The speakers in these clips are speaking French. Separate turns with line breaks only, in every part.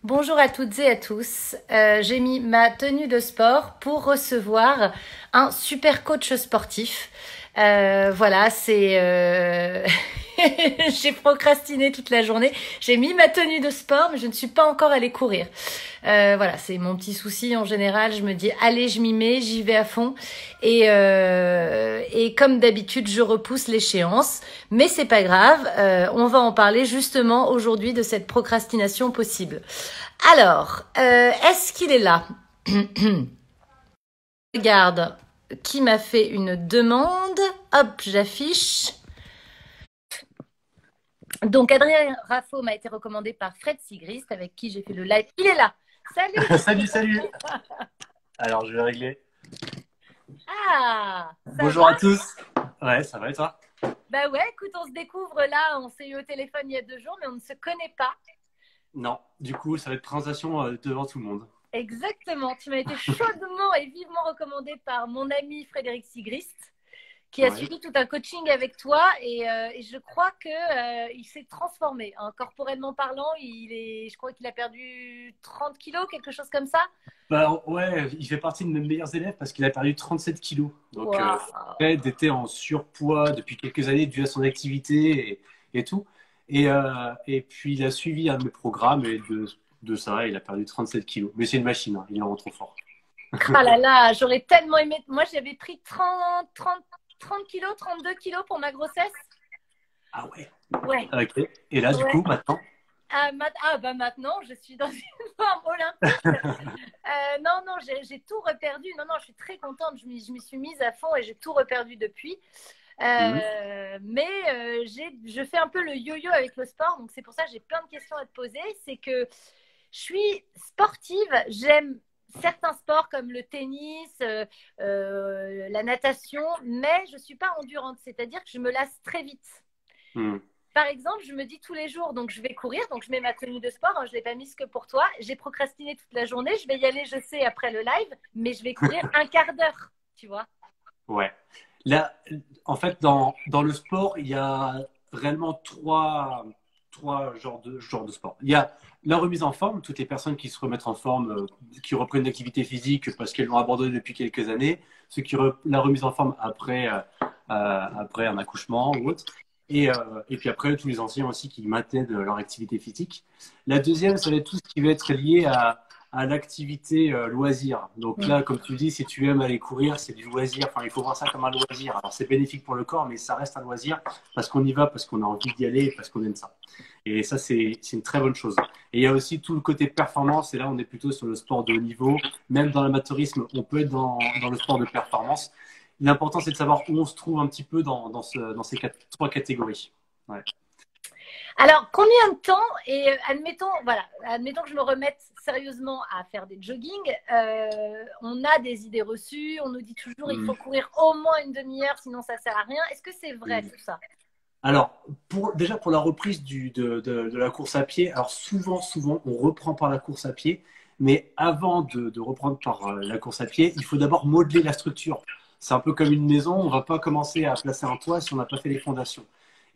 Bonjour à toutes et à tous. J'ai mis ma tenue de sport pour recevoir un super coach sportif. Voilà, j'ai procrastiné toute la journée. J'ai mis ma tenue de sport, mais je ne suis pas encore allée courir. Voilà, c'est mon petit souci en général. Je me dis, allez, je m'y mets, j'y vais à fond. Et comme d'habitude, je repousse l'échéance. Mais c'est pas grave. On va en parler justement aujourd'hui de cette procrastination possible. Alors, est-ce qu'il est là? Regarde qui m'a fait une demande. Hop, j'affiche. Donc, Adrien Raffo m'a été recommandé par Fred Sigrist, avec qui j'ai fait le live. Il est là. Salut.
Salut. Alors, je vais régler.
Ah, ça
Bonjour
va?
à tous. Ouais, ça va et toi?
Bah ouais, écoute, on se découvre là. On s'est eu au téléphone il y a 2 jours, mais on ne se connaît pas.
Non, du coup, ça va être présentation devant tout le monde.
Exactement. Tu m'as été chaudement et vivement recommandé par mon ami Frédéric Sigrist, qui a
Ouais.
suivi tout un coaching avec toi et je crois que il s'est transformé. Hein. Corporellement parlant, je crois qu'il a perdu 30 kilos, quelque chose comme ça.
Bah, ouais, il fait partie de mes meilleurs élèves parce qu'il a perdu 37 kilos. Donc,
Waouh.
Fred était en surpoids depuis quelques années dû à son activité et tout. Et puis, il a suivi un de mes programmes et de ça, il a perdu 37 kilos. Mais c'est une machine, hein, il est vraiment trop fort.
Ah là là, j'aurais tellement aimé. Moi, j'avais pris 30 kilos, 32 kilos pour ma grossesse.
Ah ouais.
Ouais,
Ok. Et là, du
ouais.
coup, maintenant?
Bah maintenant, je suis dans une forme olympique. Non, j'ai tout reperdu. Non, je suis très contente. Je m'y suis mise à fond et j'ai tout reperdu depuis.
Mhm.
Je fais un peu le yo-yo avec le sport, donc c'est pour ça que j'ai plein de questions à te poser. C'est que je suis sportive, j'aime certains sports comme le tennis, la natation, mais je ne suis pas endurante, c'est-à-dire que je me lasse très vite.
Mhm.
Par exemple, je me dis tous les jours, donc je vais courir, donc je mets ma tenue de sport, hein, je ne l'ai pas mise que pour toi. J'ai procrastiné toute la journée, je vais y aller, je sais, après le live, mais je vais courir un quart d'heure, tu vois.
Ouais. Là, en fait, dans le sport, il y a réellement trois genres de sport. Il y a la remise en forme, toutes les personnes qui se remettent en forme, qui reprennent l'activité physique parce qu'elles l'ont abandonnée depuis quelques années, la remise en forme après un accouchement ou autre. Et puis après, tous les anciens aussi qui maintiennent leur activité physique. La deuxième, ça va être tout ce qui va être lié à l'activité loisir. Donc
Mm.
là, comme tu dis, si tu aimes aller courir, c'est du loisir. Enfin, il faut voir ça comme un loisir. Alors, c'est bénéfique pour le corps, mais ça reste un loisir parce qu'on y va, parce qu'on a envie d'y aller, parce qu'on aime ça. Et ça, c'est une très bonne chose. Et il y a aussi tout le côté performance. Et là, on est plutôt sur le sport de haut niveau. Même dans l'amateurisme, on peut être dans le sport de performance. L'important, c'est de savoir où on se trouve un petit peu dans ces trois catégories. Ouais.
Alors, combien de temps, et admettons que je me remette sérieusement à faire des jogging, on a des idées reçues, on nous dit toujours il faut
Mm.
courir au moins une demi-heure, sinon ça sert à rien. Est-ce que c'est vrai
Mm.
tout ça?
Alors, déjà pour la reprise de la course à pied, alors souvent, on reprend par la course à pied, mais avant de reprendre par la course à pied, il faut d'abord modeler la structure. C'est un peu comme une maison, on ne va pas commencer à placer un toit si on n'a pas fait les fondations.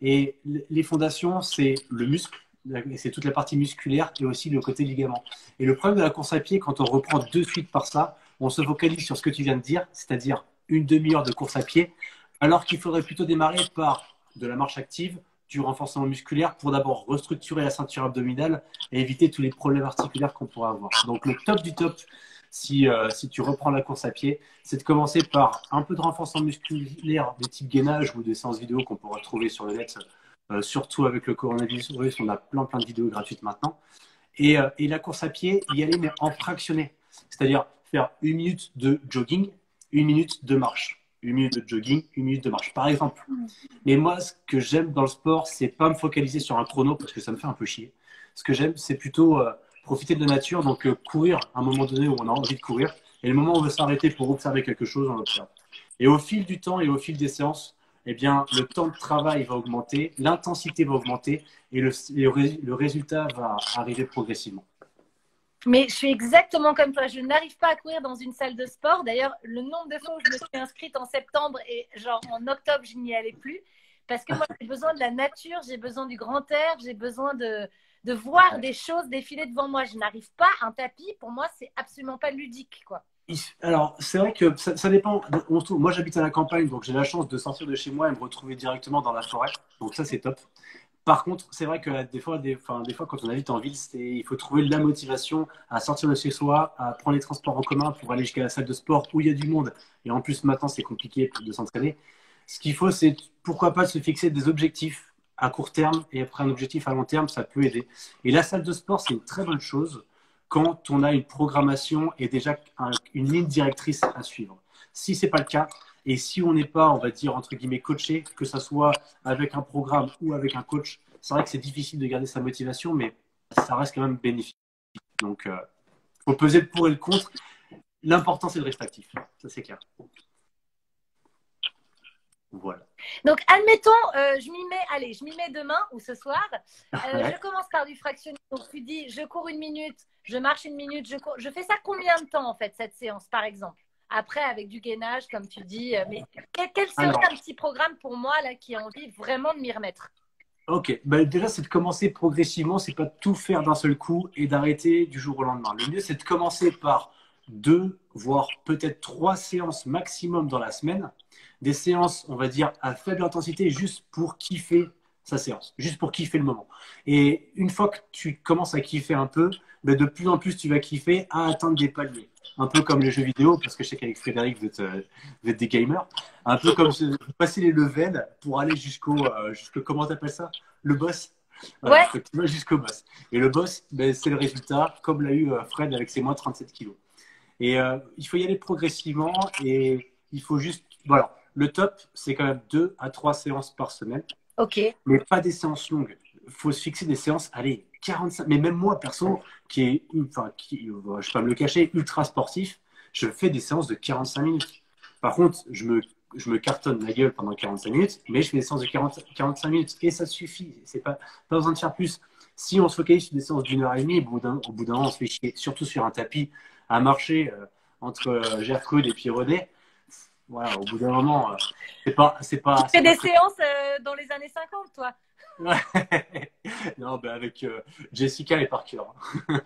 Et les fondations, c'est le muscle, c'est toute la partie musculaire et aussi le côté ligament. Et le problème de la course à pied, quand on reprend de suite par ça, on se focalise sur ce que tu viens de dire, c'est-à-dire une demi-heure de course à pied, alors qu'il faudrait plutôt démarrer par de la marche active, du renforcement musculaire pour d'abord restructurer la ceinture abdominale et éviter tous les problèmes articulaires qu'on pourrait avoir. Donc le top du top, si tu reprends la course à pied, c'est de commencer par un peu de renforcement musculaire de type gainage ou des séances vidéo qu'on pourra trouver sur le net, surtout avec le coronavirus, on a plein de vidéos gratuites maintenant. Et la course à pied, y aller mais en fractionné, c'est-à-dire faire 1 minute de jogging, 1 minute de marche. 1 minute de jogging, 1 minute de marche, par exemple. Mais moi, ce que j'aime dans le sport, c'est pas me focaliser sur un chrono parce que ça me fait un peu chier. Ce que j'aime, c'est plutôt profiter de la nature, donc courir à un moment donné où on a envie de courir. Et le moment où on veut s'arrêter pour observer quelque chose, on observe. Et au fil du temps et au fil des séances, eh bien, le temps de travail va augmenter, l'intensité va augmenter et le résultat va arriver progressivement.
Mais je suis exactement comme toi. Je n'arrive pas à courir dans une salle de sport. D'ailleurs, le nombre de fois où je me suis inscrite en septembre et genre en octobre, je n'y allais plus. Parce que moi, j'ai besoin de la nature, j'ai besoin du grand air, j'ai besoin de voir des choses défiler devant moi. Je n'arrive pas. Un tapis, pour moi, c'est absolument pas ludique, quoi.
Alors, c'est vrai que ça dépend. Moi, j'habite à la campagne, donc j'ai la chance de sortir de chez moi et me retrouver directement dans la forêt. Donc ça, c'est top. Par contre, c'est vrai que des fois, quand on habite en ville, il faut trouver de la motivation à sortir de chez soi, à prendre les transports en commun pour aller jusqu'à la salle de sport où il y a du monde. Et en plus, maintenant, c'est compliqué de s'entraîner. Ce qu'il faut, c'est pourquoi pas se fixer des objectifs à court terme et après un objectif à long terme, ça peut aider. Et la salle de sport, c'est une très bonne chose quand on a une programmation et déjà une ligne directrice à suivre. Si ce n'est pas le cas, et si on n'est pas, on va dire, entre guillemets, coaché, que ce soit avec un programme ou avec un coach, c'est vrai que c'est difficile de garder sa motivation, mais ça reste quand même bénéfique. Donc, il faut peser le pour et le contre. L'important, c'est de rester actif. Ça, c'est clair. Voilà.
Donc, admettons, je m'y mets demain ou ce soir.
Ouais.
Je commence par du fractionné. Donc, tu dis, je cours 1 minute, je marche 1 minute, je cours. Je fais ça combien de temps, en fait, cette séance, par exemple? Après, avec du gainage, comme tu dis. Mais quel serait un petit programme pour moi, là, qui a envie vraiment de m'y remettre?
Ok, bah, déjà c'est de commencer progressivement, c'est pas de tout faire d'un seul coup et d'arrêter du jour au lendemain. Le mieux c'est de commencer par 2, voire peut-être 3 séances maximum dans la semaine. Des séances, on va dire, à faible intensité, juste pour kiffer sa séance, juste pour kiffer le moment. Et une fois que tu commences à kiffer un peu, bah, de plus en plus tu vas kiffer à atteindre des paliers. Un peu comme les jeux vidéo, parce que je sais qu'avec Frédéric, vous êtes des gamers. Un peu comme passer les levels pour aller comment t'appelles ça? Le boss. Voilà,
Ouais.
tu vas jusqu'au boss. Et le boss, ben, c'est le résultat, comme l'a eu Fred avec ses moins 37 kilos. Et il faut y aller progressivement et il faut juste. Voilà, le top, c'est quand même 2 à 3 séances par semaine,
Ok.
mais pas des séances longues. Il faut se fixer des séances, allez, 45. Mais même moi, perso, je ne vais pas me le cacher, ultra sportif, je fais des séances de 45 minutes. Par contre, je me cartonne la gueule pendant 45 minutes, mais je fais des séances de 45 minutes et ça suffit. C'est pas besoin de faire plus. Si on se focalise sur des séances d'1 heure et demie, au bout d'un moment, on se fait chier, surtout sur un tapis, à marcher entre Gercode et Pyrénées. Voilà, au bout d'un moment,
Tu fais des séances dans les années 50, toi?
Non, ben avec Jessica et Parker.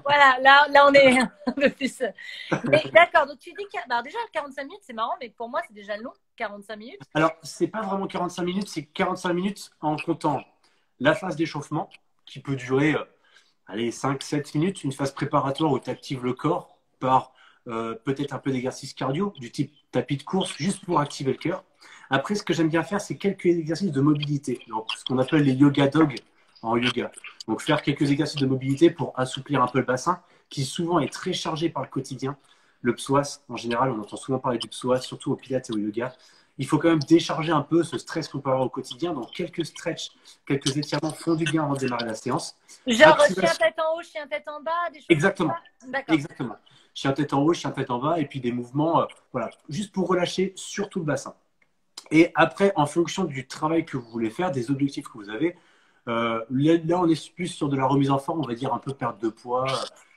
Voilà, là, on est un peu plus. Mais d'accord, donc tu dis que bah, déjà 45 minutes, c'est marrant, mais pour moi, c'est déjà long, 45 minutes.
Alors, c'est pas vraiment 45 minutes, c'est 45 minutes en comptant la phase d'échauffement qui peut durer allez, 5-7 minutes, une phase préparatoire où tu actives le corps par peut-être un peu d'exercice cardio, du type tapis de course, juste pour activer le cœur. Après, ce que j'aime bien faire, c'est quelques exercices de mobilité, donc ce qu'on appelle les yoga dogs en yoga. Donc, faire quelques exercices de mobilité pour assouplir un peu le bassin, qui souvent est très chargé par le quotidien. Le psoas, en général, on entend souvent parler du psoas, surtout au pilates et au yoga. Il faut quand même décharger un peu ce stress qu'on peut avoir au quotidien. Donc, quelques stretches, quelques étirements font du bien avant de démarrer la séance.
Genre chien tête en haut, chien tête en bas, des choses
Exactement.
comme ça. D'accord.
Exactement. Chien tête en haut, chien tête en bas, et puis des mouvements, voilà, juste pour relâcher surtout le bassin. Et après, en fonction du travail que vous voulez faire, des objectifs que vous avez, là, on est plus sur de la remise en forme, on va dire un peu perte de poids,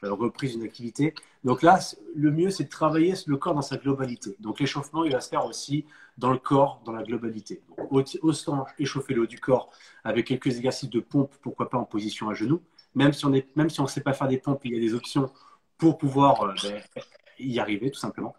reprise d'une activité. Donc là, le mieux, c'est de travailler le corps dans sa globalité. Donc l'échauffement, il va se faire aussi dans le corps, dans la globalité. Donc, autant échauffer le haut du corps avec quelques exercices de pompe, pourquoi pas en position à genoux. Même si on ne sait pas faire des pompes, il y a des options pour pouvoir y arriver, tout simplement.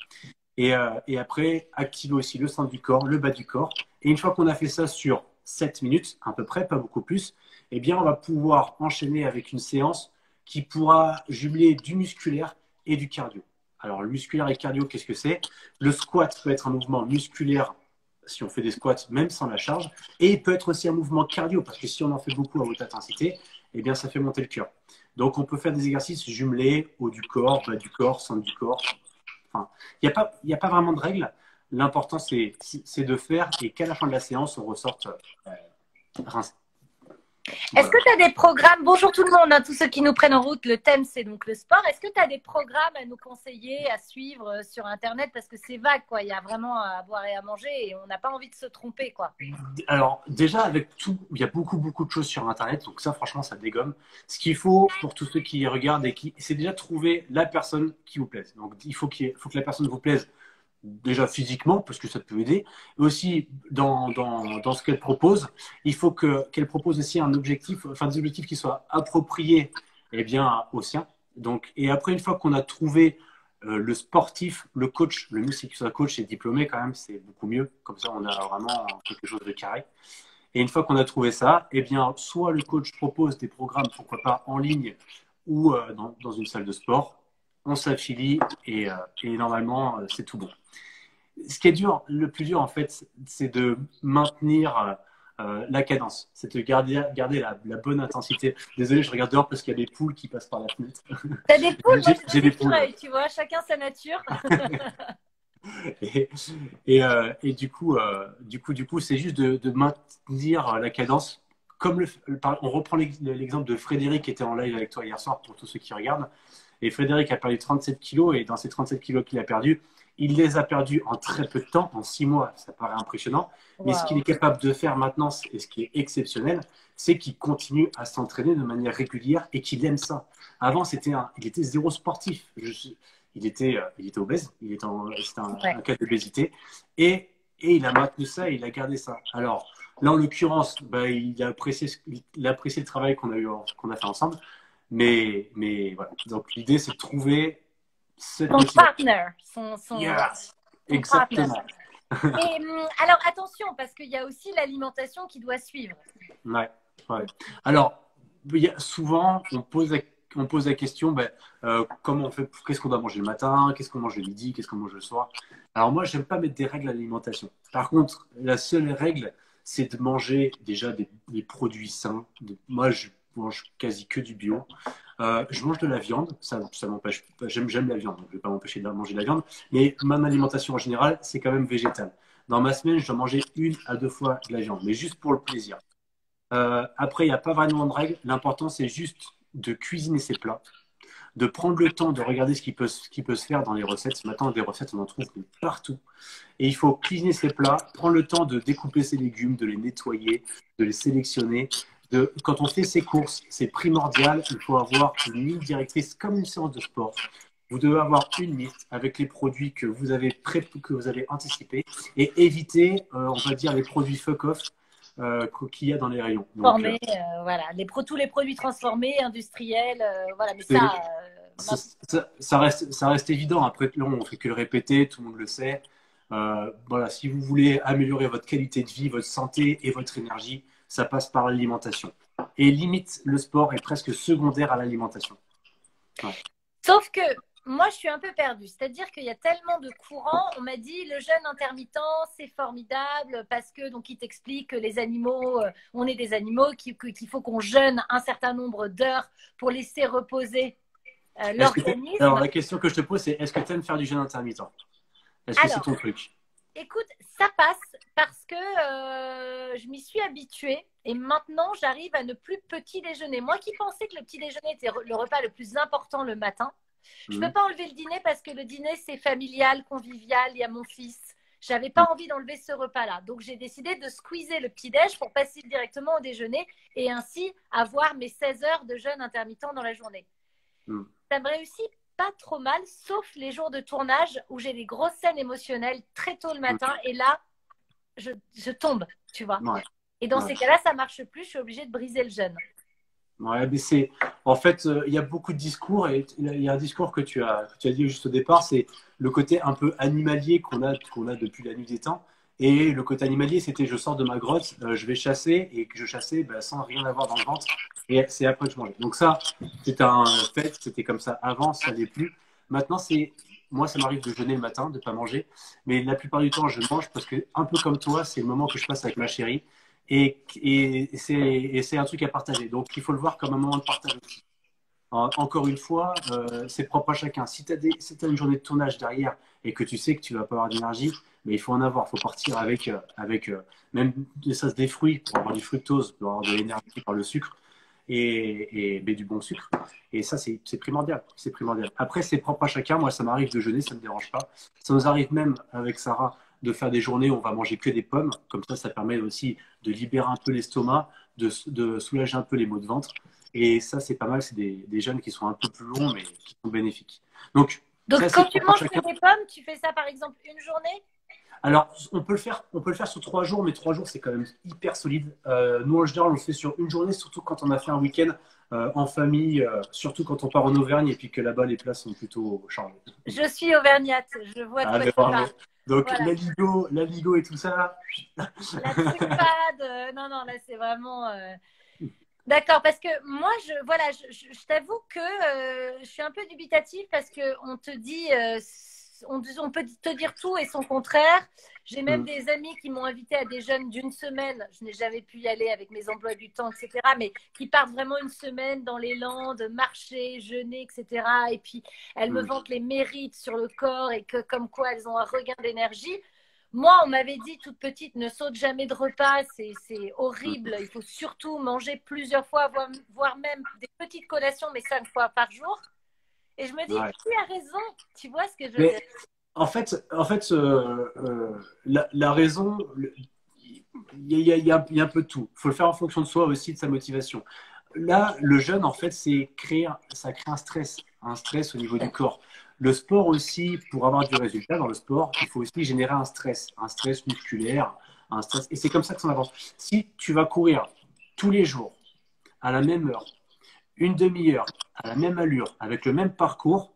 Et après, activer aussi le centre du corps, le bas du corps. Et une fois qu'on a fait ça sur 7 minutes, à peu près, pas beaucoup plus, eh bien, on va pouvoir enchaîner avec une séance qui pourra jumeler du musculaire et du cardio. Alors, le musculaire et le cardio, qu'est-ce que c'est? Le squat peut être un mouvement musculaire si on fait des squats, même sans la charge. Et il peut être aussi un mouvement cardio, parce que si on en fait beaucoup à haute intensité, eh bien, ça fait monter le cœur. Donc, on peut faire des exercices jumelés, haut du corps, bas du corps, centre du corps. Enfin, il n'y a pas vraiment de règle. L'important, c'est de faire et qu'à la fin de la séance, on ressorte rincé.
Est-ce que tu as des programmes? Bonjour tout le monde, hein, tous ceux qui nous prennent en route. Le thème, c'est donc le sport. Est-ce que tu as des programmes à nous conseiller, à suivre sur Internet? Parce que c'est vague, quoi. Il y a vraiment à boire et à manger et on n'a pas envie de se tromper, quoi.
Alors, déjà, avec tout, il y a beaucoup, beaucoup de choses sur Internet. Donc ça, franchement, ça dégomme. Ce qu'il faut pour tous ceux qui regardent c'est déjà trouver la personne qui vous plaise. Donc, il faut que la personne vous plaise déjà physiquement, parce que ça peut aider, et aussi dans ce qu'elle propose, il faut qu'elle propose aussi un objectif, enfin des objectifs qui soient appropriés eh bien, aux siens. Donc, et après, une fois qu'on a trouvé le sportif, le coach, le mieux c'est que soit coach et diplômé quand même, c'est beaucoup mieux. Comme ça, on a vraiment quelque chose de carré. Et une fois qu'on a trouvé ça, eh bien, soit le coach propose des programmes, pourquoi pas en ligne ou dans une salle de sport, on s'affilie et normalement, c'est tout bon. Ce qui est dur, le plus dur en fait, c'est de maintenir la cadence, c'est de garder la bonne intensité. Désolé, je regarde dehors parce qu'il y a des poules qui passent par la fenêtre.
T'as des poules, moi
J'ai
j'ai des
des poules.
écureuils, tu vois, chacun sa nature.
Et, et du coup, c'est juste de maintenir la cadence. Comme on reprend l'exemple de Frédéric qui était en live avec toi hier soir pour tous ceux qui regardent. Et Frédéric a perdu 37 kilos et dans ces 37 kilos qu'il a perdus, il les a perdus en très peu de temps, en 6 mois. Ça paraît impressionnant. Mais ce qu'il
Wow.
est capable de faire maintenant, et ce qui est exceptionnel, c'est qu'il continue à s'entraîner de manière régulière et qu'il aime ça. Avant, il était zéro sportif. Il était obèse, c'était
Ouais.
un cas d'obésité. Et il a maintenu ça et il a gardé ça. Alors, là, en l'occurrence, bah, il a apprécié le travail qu'on a fait ensemble. Mais voilà. Donc, l'idée, c'est de trouver cette
Son
motivation.
partner,
Yes,
son partner.
exactement.
Et alors attention, parce qu'il y a aussi l'alimentation qui doit suivre.
Ouais, ouais. Alors, souvent, on pose la question, ben, comment on fait, qu'est-ce qu'on doit manger le matin, qu'est-ce qu'on mange le midi, qu'est-ce qu'on mange le soir. Alors moi, j'aime pas mettre des règles à l'alimentation. Par contre, la seule règle, c'est de manger déjà des produits sains. Moi, je mange quasi que du bio. Je mange de la viande, ça m'empêche. J'aime la viande, donc je vais pas m'empêcher de manger de la viande. Mais mon alimentation en général, c'est quand même végétal. Dans ma semaine, je dois manger 1 à 2 fois de la viande, mais juste pour le plaisir. Après, il n'y a pas vraiment de règle. L'important, c'est juste de cuisiner ses plats, de prendre le temps de regarder ce qui peut se faire dans les recettes. Maintenant, des recettes, on en trouve partout. Et il faut cuisiner ses plats, prendre le temps de découper ses légumes, de les nettoyer, de les sélectionner. Quand on fait ses courses, c'est primordial. Il faut avoir une ligne directrice comme une séance de sport. Vous devez avoir une liste avec les produits que vous avez que vous avez anticipés et éviter, on va dire, les produits fuck off qu'il y a dans les rayons. Donc,
Transformés, voilà, tous les produits transformés, industriels, voilà, mais
c'est-
ça,
ça reste évident. Après, là, on fait que le répéter, tout le monde le sait. Voilà, si vous voulez améliorer votre qualité de vie, votre santé et votre énergie, ça passe par l'alimentation. Et limite, le sport est presque secondaire à l'alimentation. Ouais.
sauf que moi, je suis un peu perdue. C'est-à-dire qu'il y a tellement de courants. On m'a dit le jeûne intermittent, c'est formidable parce que donc il t'explique que les animaux, on est des animaux, qu'il faut qu'on jeûne un certain nombre d'heures pour laisser reposer
Alors,
l'organisme.
la question que je te pose, c'est est-ce que tu aimes faire du jeûne intermittent? Est-ce que c'est
Alors,
ton truc?
écoute, ça passe parce que je m'y suis habituée et maintenant j'arrive à ne plus petit déjeuner. Moi qui pensais que le petit déjeuner était le repas le plus important le matin, je ne peux
Mhm.
pas enlever le dîner parce que le dîner c'est familial, convivial, il y a mon fils. J'avais pas envie d'enlever ce repas-là. Donc j'ai décidé de squeezer le petit-déj pour passer directement au déjeuner et ainsi avoir mes 16 heures de jeûne intermittent dans la journée.
Mhm.
Ça me réussit pas trop mal, sauf les jours de tournage où j'ai des grosses scènes émotionnelles très tôt le matin et là, je tombe, tu vois.
Ouais,
Et dans
ouais.
ces cas-là, ça marche plus, je suis obligée de briser le jeûne.
Ouais, mais en fait, il y a beaucoup de discours et il y a un discours que tu as dit juste au départ, c'est le côté un peu animalier qu'on a depuis la nuit des temps. Et le côté animalier, c'était je sors de ma grotte, je vais chasser et que je chassais bah, sans rien avoir dans le ventre. Et c'est après que je mangeais. Donc ça, c'est un fait, c'était comme ça avant, ça n'est plus. Maintenant, moi, ça m'arrive de jeûner le matin, de ne pas manger. Mais la plupart du temps, je mange parce que, un peu comme toi, c'est le moment que je passe avec ma chérie. Et c'est un truc à partager. Donc, il faut le voir comme un moment de partage aussi. Encore une fois, c'est propre à chacun. Si t'as une journée de tournage derrière et que tu sais que tu vas pas avoir d'énergie, mais il faut en avoir. Il faut partir avec même ça, des fruits pour avoir du fructose, pour avoir de l'énergie par le sucre mais du bon sucre. Et ça, c'est primordial. C'est primordial. Après, c'est propre à chacun. Moi, ça m'arrive de jeûner, ça ne me dérange pas. Ça nous arrive même avec Sarah de faire des journées où on va manger que des pommes. Comme ça permet aussi de libérer un peu l'estomac, de soulager un peu les maux de ventre. Et ça, c'est pas mal. C'est des jeûnes qui sont un peu plus longs, mais qui sont bénéfiques. Donc,
Donc,
Ça,
quand
c'est
tu
propre à
manges que
chacun.
des pommes, tu fais ça par exemple une journée?
Alors, on peut le faire sur 3 jours, mais 3 jours, c'est quand même hyper solide. Nous, en général, on le fait sur une journée, surtout quand on a fait un week-end en famille, surtout quand on part en Auvergne et puis que là-bas, les places sont plutôt chargées.
Je suis auvergnate, je vois de
Ah,
quoi
mais
tu
bravo.
parles.
Donc,
Voilà.
la Ligo et tout ça.
La truffade, non, non, là c'est vraiment. D'accord, parce que moi, voilà, je t'avoue que je suis un peu dubitative parce que on te dit, on peut te dire tout et son contraire. J'ai même
Mm,
des amis qui m'ont invité à des jeûnes d'une semaine. Je n'ai jamais pu y aller avec mes emplois du temps, etc. Mais qui partent vraiment une semaine dans les Landes, marcher, jeûner, etc. Et puis elles me
mm,
vantent les mérites sur le corps et que comme quoi elles ont un regain d'énergie. Moi, on m'avait dit toute petite, ne saute jamais de repas, c'est horrible.
mm.
Il faut surtout manger plusieurs fois, voire même des petites collations, mais 5 fois par jour. Et je me dis,
Ouais.
qui a raison? Tu vois ce que je veux
Mais
dire?
la raison, il y a un peu de tout. Il faut le faire en fonction de soi aussi, de sa motivation. Là, le jeûne, en fait, ça crée un stress au niveau du corps. Le sport aussi, pour avoir du résultat dans le sport, il faut aussi générer un stress musculaire, un stress. Et c'est comme ça que ça avance. Si tu vas courir tous les jours, à la même heure, une demi-heure, à la même allure, avec le même parcours,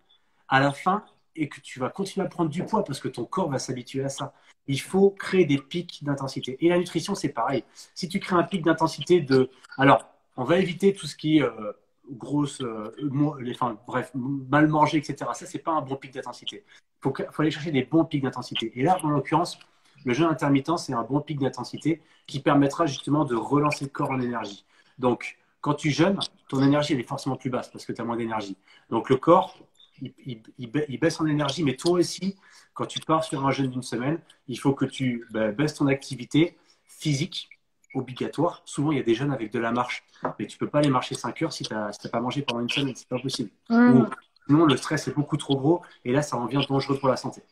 à la fin, et que tu vas continuer à prendre du poids parce que ton corps va s'habituer à ça. Il faut créer des pics d'intensité. Et la nutrition, c'est pareil. Si tu crées un pic d'intensité de... Alors, on va éviter tout ce qui est grosse, enfin, bref, mal manger, etc. Ça, c'est pas un bon pic d'intensité. Faut aller chercher des bons pics d'intensité. Et là, en l'occurrence, le jeûne intermittent, c'est un bon pic d'intensité qui permettra justement de relancer le corps en énergie. Donc, quand tu jeûnes, ton énergie, elle est forcément plus basse parce que tu as moins d'énergie. Donc, le corps, il baisse en énergie, mais toi aussi, quand tu pars sur un jeûne d'une semaine, il faut que tu baisses ton activité physique obligatoire. Souvent, il y a des jeûnes avec de la marche, mais tu peux pas aller marcher 5 heures si tu n'as pas mangé pendant une semaine, c'est pas possible. Ou
Mmh.
sinon, le stress est beaucoup trop gros et là, ça en devient dangereux pour la santé.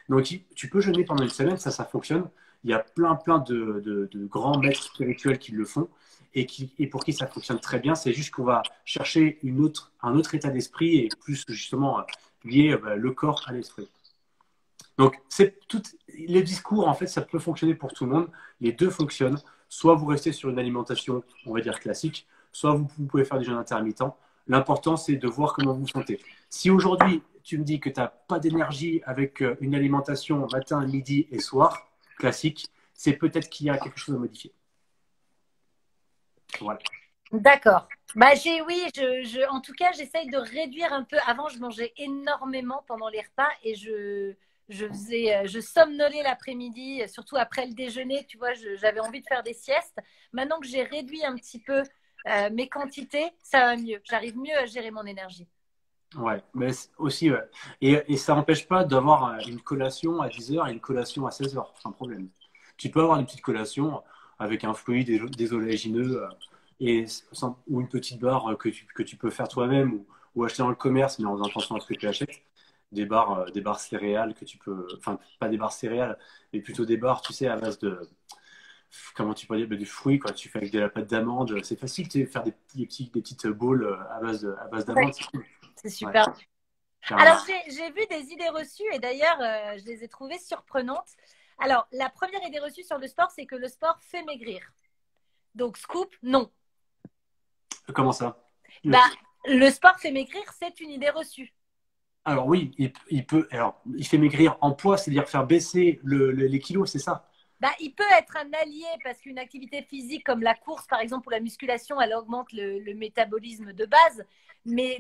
Donc, tu peux jeûner pendant une semaine, ça fonctionne. Il y a plein de grands maîtres spirituels qui le font et pour qui ça fonctionne très bien. C'est juste qu'on va chercher un autre état d'esprit et plus justement lier le corps à l'esprit. Donc, les discours, en fait, ça peut fonctionner pour tout le monde. Les deux fonctionnent. Soit vous restez sur une alimentation, on va dire classique, soit vous pouvez faire des jeûnes intermittents. L'important, c'est de voir comment vous vous sentez. Si aujourd'hui, tu me dis que tu n'as pas d'énergie avec une alimentation matin, midi et soir, classique, c'est peut-être qu'il y a quelque chose à modifier. Voilà.
D'accord. Bah, oui, en tout cas, j'essaye de réduire un peu. Avant, je mangeais énormément pendant les repas et je somnolais l'après-midi, surtout après le déjeuner. Tu vois, j'avais envie de faire des siestes. Maintenant que j'ai réduit un petit peu mes quantités, ça va mieux. J'arrive mieux à gérer mon énergie.
Ouais, mais aussi, ouais. Et ça n'empêche pas d'avoir une collation à 10 heures et une collation à 16 heures, sans problème. Tu peux avoir une petite collation avec un fruit, des oléagineux ou une petite barre que tu peux faire toi-même ou acheter dans le commerce, mais en faisant attention à ce que tu achètes. Des barres céréales que tu peux, enfin, pas des barres céréales, mais plutôt des barres, tu sais, à base de, comment tu peux dire, du fruit, quoi. Tu fais avec de la pâte d'amande. C'est facile, tu sais, faire des petites bowls à base
Ouais,
d'amande, c'est cool.
c'est
Ouais,
super.
carrément.
Alors, j'ai vu des idées reçues et d'ailleurs, je les ai trouvées surprenantes. Alors, la première idée reçue sur le sport, c'est que le sport fait maigrir. Donc, scoop, non.
Comment ça?
Bah, le sport fait maigrir, c'est une idée reçue.
Alors oui, il fait maigrir en poids, c'est-à-dire faire baisser les kilos, c'est ça?
Bah, il peut être un allié parce qu'une activité physique comme la course, par exemple, ou la musculation, elle augmente le métabolisme de base. Mais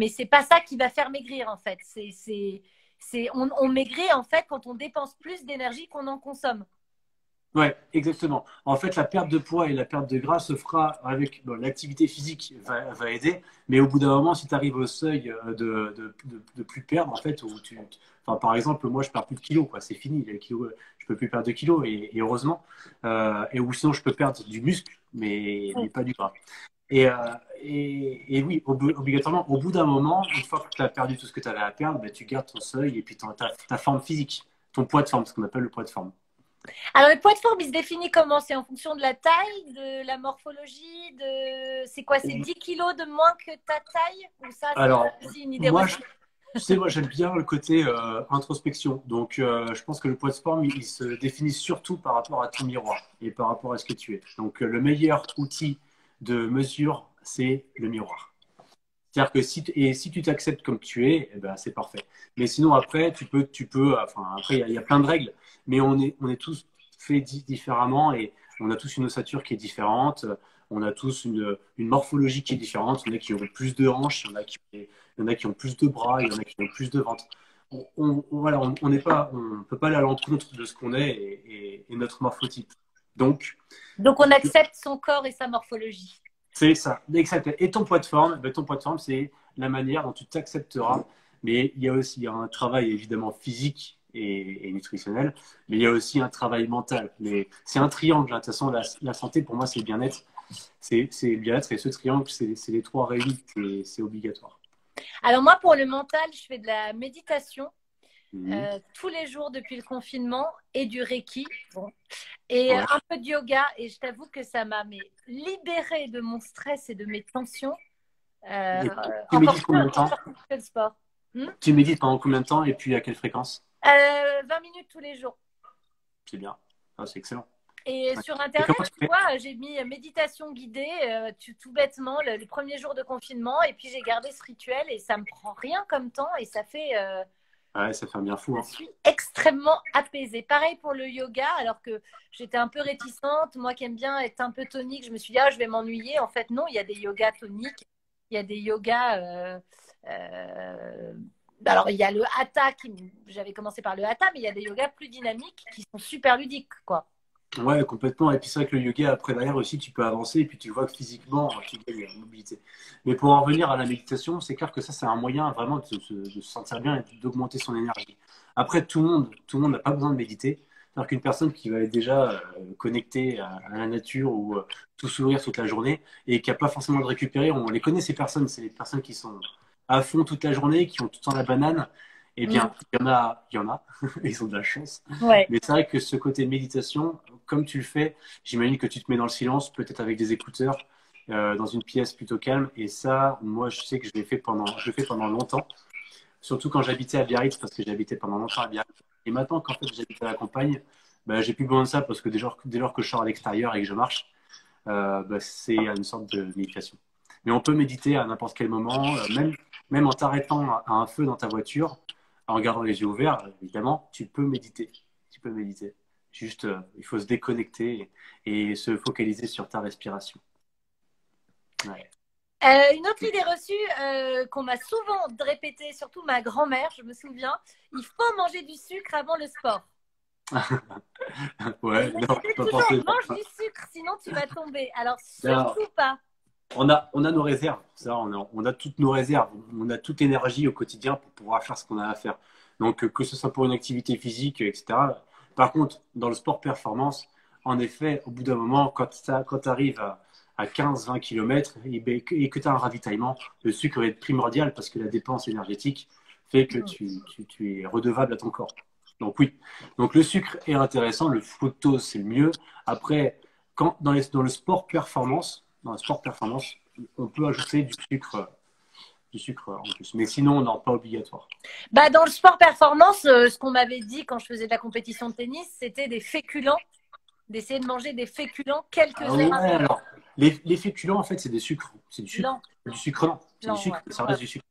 c'est pas ça qui va faire maigrir, en fait. On maigrit, en fait, quand on dépense plus d'énergie qu'on en consomme.
Ouais, exactement. En fait, la perte de poids et la perte de gras se fera avec bon, l'activité physique va aider, mais au bout d'un moment, si tu arrives au seuil de plus perdre, en fait, enfin, par exemple, moi, je perds plus de kilos, quoi, c'est fini, les kilos, je peux plus perdre de kilos, et heureusement, ou sinon, je peux perdre du muscle, mais pas du gras. Et, euh, et oui, obligatoirement, au bout d'un moment, une fois que tu as perdu tout ce que tu avais à perdre, ben, tu gardes ton seuil et puis ta forme physique, ton poids de forme, ce qu'on appelle le poids de forme.
Alors, le poids de forme, il se définit comment? C'est en fonction de la taille, de la morphologie, C'est quoi? C'est 10 kilos de moins que ta taille? Ou ça, c'est
Alors,
aussi une idée
moi, je,
reçue?
Tu sais, moi, j'aime bien le côté introspection. Donc, je pense que le poids de forme, il se définit surtout par rapport à ton miroir et par rapport à ce que tu es. Donc, le meilleur outil de mesure, c'est le miroir. C'est-à-dire que si tu t'acceptes comme tu es, eh ben, c'est parfait. Mais sinon, après, enfin, après, il y a plein de règles, mais on est tous faits différemment et on a tous une ossature qui est différente. On a tous une morphologie qui est différente. Il y en a qui ont plus de hanches, il y en a qui ont plus de bras, il y en a qui ont plus de ventre. Voilà, on n'est pas, on peut pas aller à l'encontre de ce qu'on est et notre morphotype. Donc,
Donc, on accepte son corps et sa morphologie.
c'est ça, exact. Et ton poids de forme, c'est la manière dont tu t'accepteras. Mais il y a aussi un travail évidemment physique et nutritionnel, mais il y a aussi un travail mental. Mais c'est un triangle. De toute façon, la santé, pour moi, c'est le bien-être. C'est le bien-être et ce triangle, c'est les trois réunis. C'est obligatoire.
Alors moi, pour le mental, je fais de la méditation
Mhm.
tous les jours depuis le confinement et du Reiki. Bon. Et
Ouais.
un peu de yoga. Et je t'avoue que ça m'a libérée de mon stress et de mes tensions. Euh,
Et tu
encore
médites
plus,
combien de temps?
encore plus que le sport.
Tu médites pendant combien de temps et puis à quelle fréquence?
20 minutes tous les jours.
C'est bien. Ah, c'est excellent.
Et
Ouais.
sur
Et
Internet,
comment tu
tu
fais?
vois, j'ai mis méditation guidée, tout bêtement, le premier jour de confinement. Et puis j'ai gardé ce rituel et ça me prend rien comme temps. Et ça fait,
Ouais, ça fait un bien fou,
je
hein.
suis extrêmement apaisée. Pareil pour le yoga, alors que j'étais un peu réticente. Moi qui aime bien être un peu tonique, je me suis dit, ah, je vais m'ennuyer. En fait, non, il y a des yogas toniques. Il y a des yogas. Alors, il y a le hatha, j'avais commencé par le hatha, mais il y a des yogas plus dynamiques qui sont super ludiques, quoi.
Ouais, complètement. Et puis c'est vrai que le yoga, après derrière aussi, tu peux avancer et puis tu vois que physiquement, tu gagnes en mobilité. Mais pour en revenir à la méditation, c'est clair que ça, c'est un moyen vraiment de se sentir bien et d'augmenter son énergie. Après, tout le monde n'a pas besoin de méditer. C'est-à-dire qu'une personne qui va être déjà connectée à la nature ou tout sourire toute la journée et qui n'a pas forcément de récupérer, on les connaît ces personnes, c'est les personnes qui sont à fond toute la journée, qui ont tout le temps la banane. Eh
Mm.
bien, il y en a, ils ont de la chance.
Ouais.
Mais c'est vrai que ce côté méditation, comme tu le fais, j'imagine que tu te mets dans le silence, peut-être avec des écouteurs, dans une pièce plutôt calme. Et ça, moi, je sais que je le fais pendant longtemps. Surtout quand j'habitais à Biarritz, parce que j'habitais pendant longtemps à Biarritz. Et maintenant, qu'en fait, j'habite à la campagne, bah, j'ai plus besoin de ça parce que dès lors que je sors à l'extérieur et que je marche, bah, c'est une sorte de méditation. Mais on peut méditer à n'importe quel moment, même en t'arrêtant à un feu dans ta voiture, en regardant les yeux ouverts, évidemment, tu peux méditer. Tu peux méditer. Juste, il faut se déconnecter et se focaliser sur ta respiration. Ouais.
Une autre idée reçue qu'on m'a souvent répétée, surtout ma grand-mère, je me souviens, il faut manger du sucre avant le sport. Et je
Ouais,
me
non,
disais
pas
toujours,
forcément.
mange du sucre, sinon tu vas tomber. Alors
Non,
surtout pas.
on a nos réserves. Ça, on a toutes nos réserves. On a toute énergie au quotidien pour pouvoir faire ce qu'on a à faire. Donc, que ce soit pour une activité physique, etc. Par contre, dans le sport performance, en effet, au bout d'un moment, quand tu arrives à 15-20 km et que tu as un ravitaillement, le sucre est primordial parce que la dépense énergétique fait que tu es redevable à ton corps. Donc oui, donc le sucre est intéressant, le fructose c'est le mieux. Après, dans le sport performance, on peut ajouter du sucre en plus. Mais sinon, non, pas obligatoire.
Bah, dans le sport performance, ce qu'on m'avait dit quand je faisais de la compétition de tennis, c'était des féculents, d'essayer de manger des féculents
Ah
quelques heures
ouais,
avant.
alors, les féculents, en fait, c'est des sucres. C'est du sucre.
Lent,
C'est du sucre lent. C'est du
lent, ouais.
sucre, ça
Ouais.
reste du sucre.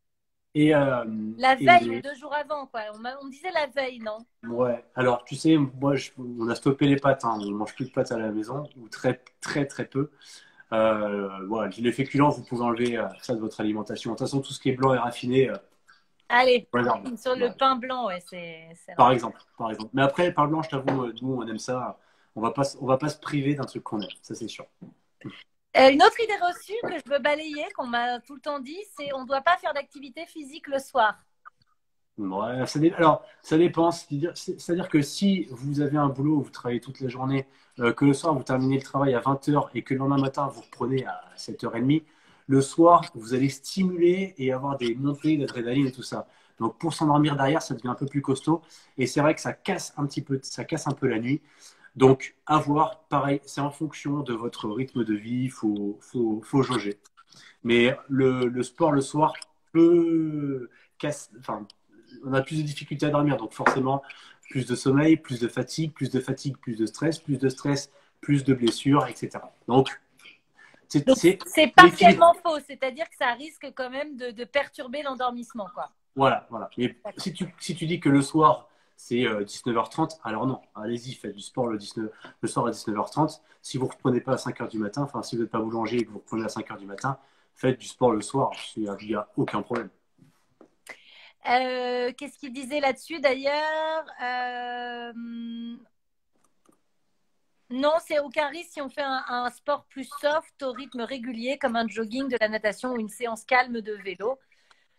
Et,
La veille ou
et
2 jours avant, quoi. On me disait la veille, non?
ouais, alors tu sais, moi, on a stoppé les pâtes. Hein. On mange plus de pâtes à la maison, ou très, très, très peu. Voilà, les féculents, vous pouvez enlever ça de votre alimentation. De toute façon, tout ce qui est blanc et raffiné,
Allez,
réserve.
sur le
Ouais.
pain blanc, ouais, c'est
Par
important.
exemple, par exemple. Mais après, par blanc, je t'avoue, nous, on aime ça. On va pas se priver d'un truc qu'on aime, ça c'est sûr.
Une autre idée reçue que je veux balayer, qu'on m'a tout le temps dit, c'est on ne doit pas faire d'activité physique le soir.
Ouais, alors, ça dépend. C'est-à-dire que si vous avez un boulot où vous travaillez toute la journée, que le soir vous terminez le travail à 20 heures et que le lendemain matin vous reprenez à 7h30, le soir vous allez stimuler et avoir des montées d'adrénaline et tout ça. Donc pour s'endormir derrière, ça devient un peu plus costaud. Et c'est vrai que ça casse un peu la nuit. Donc à voir, pareil, c'est en fonction de votre rythme de vie, faut jauger. Mais le sport le soir peut, enfin, on a plus de difficultés à dormir. Donc forcément, plus de sommeil, plus de fatigue, plus de fatigue, plus de stress, plus de blessures, etc. Donc,
c'est partiellement faux, c'est-à-dire que ça risque quand même de perturber l'endormissement, quoi.
Voilà. Mais si tu dis que le soir, c'est 19h30, alors non, allez-y, faites du sport le soir à 19h30. Si vous ne reprenez pas à 5h du matin, enfin, si vous n'êtes pas boulanger et que vous reprenez à 5h du matin, faites du sport le soir, il n'y a aucun problème.
Qu'est-ce qu'il disait là-dessus d'ailleurs Non, c'est aucun risque si on fait un sport plus soft au rythme régulier, comme un jogging, de la natation ou une séance calme de vélo.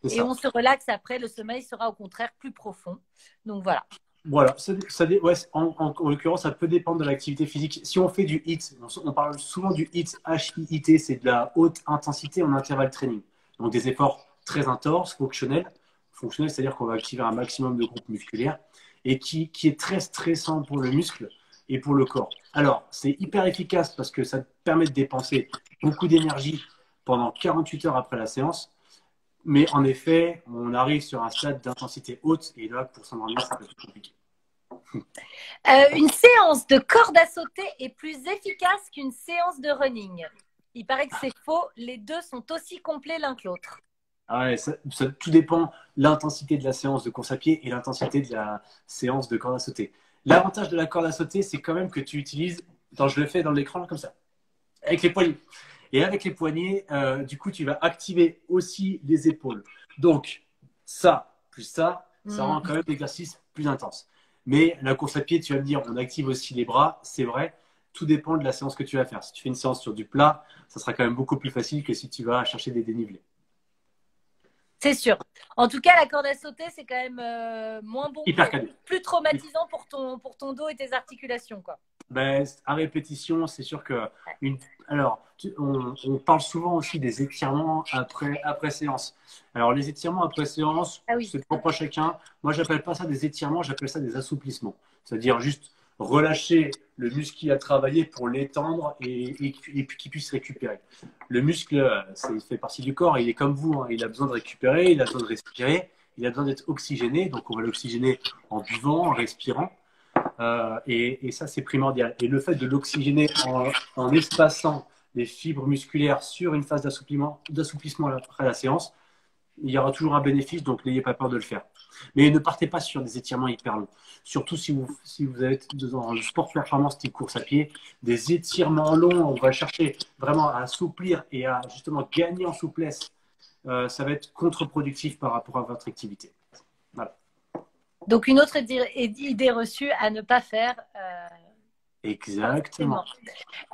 Et on se relaxe après, le sommeil sera au contraire plus profond. Donc voilà.
Voilà, en l'occurrence, ça peut dépendre de l'activité physique. Si on fait du HIIT, on parle souvent du HIIT, H-I-I-T, c'est de la haute intensité en intervalle training. Donc des efforts très intenses, fonctionnels. Fonctionnels, c'est-à-dire qu'on va activer un maximum de groupes musculaires et qui est très stressant pour le muscle et pour le corps. Alors, c'est hyper efficace parce que ça permet de dépenser beaucoup d'énergie pendant 48 heures après la séance. Mais en effet, on arrive sur un stade d'intensité haute et là, pour s'endormir, ça peut être compliqué.
Une séance de corde à sauter est plus efficace qu'une séance de running. Il paraît que c'est faux, les deux sont aussi complets l'un que l'autre.
Ah ouais, tout dépend l'intensité de la séance de course à pied et l'intensité de la séance de corde à sauter. L'avantage de la corde à sauter, c'est quand même que tu utilises, je le fais dans l'écran comme ça, avec les poignets. Et avec les poignets, du coup, tu vas activer aussi les épaules. Donc, ça, plus ça rend quand même l'exercice plus intense. Mais la course à pied, tu vas me dire, on active aussi les bras, c'est vrai. Tout dépend de la séance que tu vas faire. Si tu fais une séance sur du plat, ça sera quand même beaucoup plus facile que si tu vas chercher des dénivelés.
C'est sûr. En tout cas, la corde à sauter, c'est quand même moins bon, plus traumatisant pour ton dos et tes articulations, quoi.
Ben, à répétition, c'est sûr que alors on parle souvent aussi des étirements après séance. Alors les étirements après séance, c'est propre à chacun. Moi, j'appelle pas ça des étirements, j'appelle ça des assouplissements. C'est-à-dire juste relâcher le muscle qui a travaillé pour l'étendre et puis qu'il puisse récupérer. Le muscle, il fait partie du corps, il est comme vous, hein, il a besoin de récupérer, il a besoin de respirer, il a besoin d'être oxygéné. Donc on va l'oxygéner en buvant, en respirant. Et ça, c'est primordial. Et le fait de l'oxygéner en espaçant les fibres musculaires sur une phase d'assouplissement après la séance, il y aura toujours un bénéfice, donc n'ayez pas peur de le faire. Mais ne partez pas sur des étirements hyper longs. Surtout si vous êtes dans le sport performance type course à pied, des étirements longs, on va chercher vraiment à assouplir et à justement gagner en souplesse. Ça va être contre-productif par rapport à votre activité. Voilà.
Donc, une autre idée reçue à ne pas faire.
Exactement.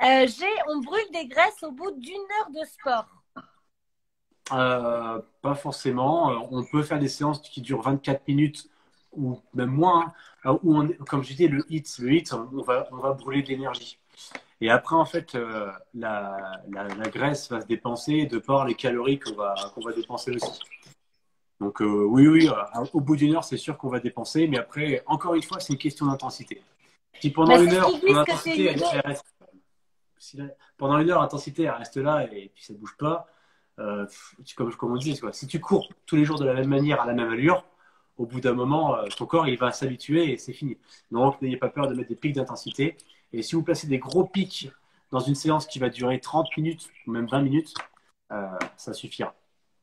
On brûle des graisses au bout d'une heure de sport.
Pas forcément. On peut faire des séances qui durent 24 minutes ou même moins. Où comme je disais, le HIIT, on va brûler de l'énergie. Et après, en fait, la graisse va se dépenser de par les calories qu'on va dépenser aussi. Donc oui, au bout d'une heure, c'est sûr qu'on va dépenser, mais après, encore une fois, c'est une question d'intensité. Si pendant une heure, l'intensité, pendant une heure, l'intensité, elle reste là et puis ça ne bouge pas, comme on dit, si tu cours tous les jours de la même manière, à la même allure, au bout d'un moment, ton corps, il va s'habituer et c'est fini. Donc, n'ayez pas peur de mettre des pics d'intensité. Et si vous placez des gros pics dans une séance qui va durer 30 minutes ou même 20 minutes, ça suffira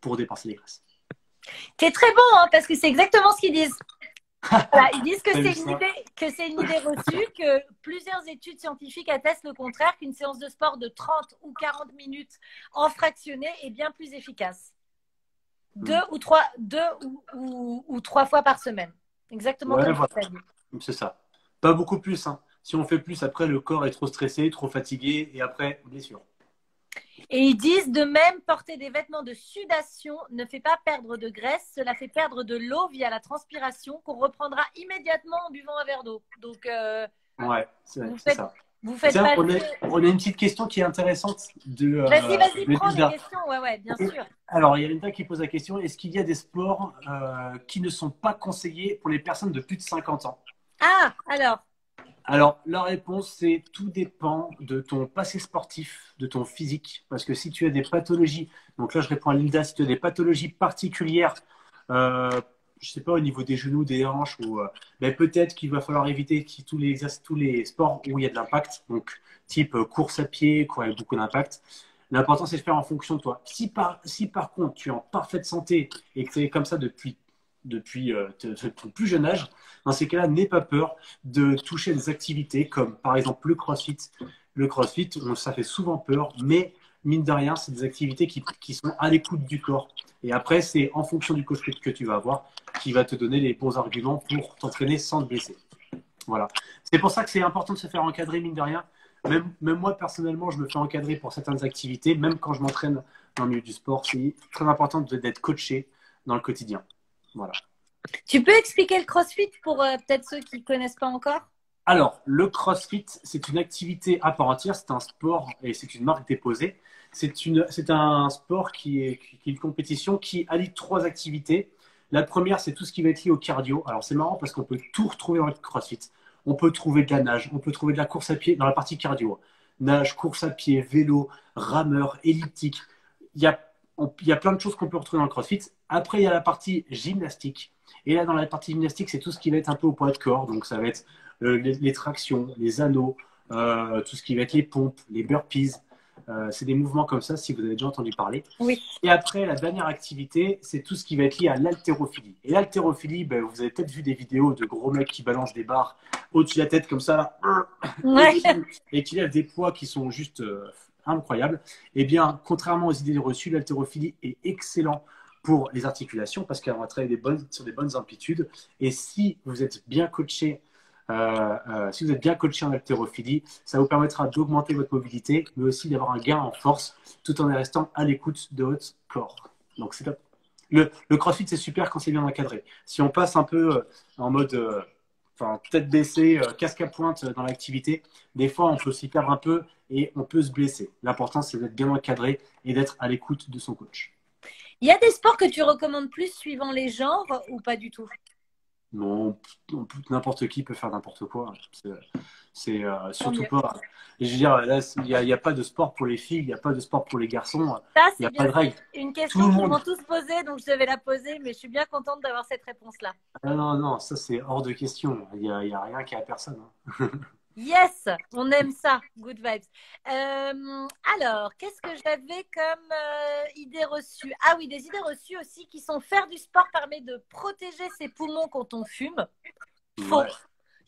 pour dépenser les graisses.
T'es très bon, hein, parce que c'est exactement ce qu'ils disent. Voilà, ils disent que c'est une idée reçue, que plusieurs études scientifiques attestent le contraire, qu'une séance de sport de 30 ou 40 minutes en fractionné est bien plus efficace. Deux ou trois fois par semaine. Exactement comme
voilà.
tu as dit.
C'est ça. Pas beaucoup plus. Hein. Si on fait plus, après, le corps est trop stressé, trop fatigué et après, blessure.
Et ils disent de même, porter des vêtements de sudation ne fait pas perdre de graisse, cela fait perdre de l'eau via la transpiration qu'on reprendra immédiatement en buvant un verre d'eau. Donc,
ouais, c'est ça.
Vous faites pas
on a une petite question qui est intéressante.
Vas-y, prends les questions. Ouais, bien sûr.
Alors, il y a Linda qui pose la question, est-ce qu'il y a des sports qui ne sont pas conseillés pour les personnes de plus de 50 ans?
Ah,
alors, la réponse, c'est tout dépend de ton passé sportif, de ton physique. Parce que si tu as des pathologies, donc là, je réponds à Linda, si tu as des pathologies particulières je sais pas, au niveau des genoux, des hanches, ou ben, peut-être qu'il va falloir éviter tous les sports où il y a de l'impact, donc type course à pied, quoi, avec beaucoup d'impact. L'important, c'est de faire en fonction de toi. Si par contre, tu es en parfaite santé et que tu es comme ça depuis ton plus jeune âge, dans ces cas-là, n'aie pas peur de toucher des activités comme par exemple le crossfit. Le crossfit, ça fait souvent peur, mais mine de rien, c'est des activités qui sont à l'écoute du corps. Et après, c'est en fonction du coach que tu vas avoir qui va te donner les bons arguments pour t'entraîner sans te blesser. Voilà. C'est pour ça que c'est important de se faire encadrer, mine de rien. Même moi, personnellement, je me fais encadrer pour certaines activités, même quand je m'entraîne dans le milieu du sport. C'est très important d'être coaché dans le quotidien. Voilà.
Tu peux expliquer le CrossFit pour peut-être ceux qui ne connaissent pas encore?
Alors, le CrossFit, c'est une activité à part entière, c'est un sport et c'est une marque déposée. C'est un sport qui est une compétition qui allie trois activités. La première, c'est tout ce qui va être lié au cardio. Alors, c'est marrant parce qu'on peut tout retrouver dans le CrossFit. On peut trouver de la nage, on peut trouver de la course à pied dans la partie cardio. Nage, course à pied, vélo, rameur, elliptique. Il y a plein de choses qu'on peut retrouver dans le CrossFit. Après, il y a la partie gymnastique. Et là, dans la partie gymnastique, c'est tout ce qui va être un peu au poids de corps. Donc, ça va être les tractions, les anneaux, tout ce qui va être les pompes, les burpees. C'est des mouvements comme ça, si vous avez déjà entendu parler.
Oui.
Et après, la dernière activité, c'est tout ce qui va être lié à l'haltérophilie. Et l'haltérophilie, ben, vous avez peut-être vu des vidéos de gros mecs qui balancent des barres au-dessus de la tête comme ça,
Ouais.
et qui lèvent des poids qui sont juste incroyables. Eh bien, contrairement aux idées reçues, l'haltérophilie est excellent pour les articulations parce qu'elle va travailler sur des bonnes amplitudes. Et si vous êtes bien coaché, si vous êtes bien coaché en haltérophilie, ça vous permettra d'augmenter votre mobilité, mais aussi d'avoir un gain en force tout en restant à l'écoute de votre corps. Donc c'est top. Le CrossFit, c'est super quand c'est bien encadré. Si on passe un peu en mode tête baissée, casque à pointe dans l'activité, des fois on peut s'y perdre un peu et on peut se blesser. L'important, c'est d'être bien encadré et d'être à l'écoute de son coach.
Il y a des sports que tu recommandes plus suivant les genres ou pas du tout?
Non, n'importe qui peut faire n'importe quoi. C'est surtout
mieux.
pas. Je veux dire, là, il n'y a pas de sport pour les filles, il n'y a pas de sport pour les garçons.
Ça,
Il n'y
c'est
a pas de
bien
règle.
une
Tout
question
le
qu'ils
monde.
m'ont tous posée, donc je devais la poser, mais je suis bien contente d'avoir cette réponse-là.
Ah non, non, ça c'est hors de question. Il y a rien qui est à personne. Hein.
Yes, on aime ça, good vibes. Alors, qu'est-ce que j'avais comme idée reçue? Ah oui, des idées reçues aussi qui sont faire du sport permet de protéger ses poumons quand on fume. Faux.
Ouais.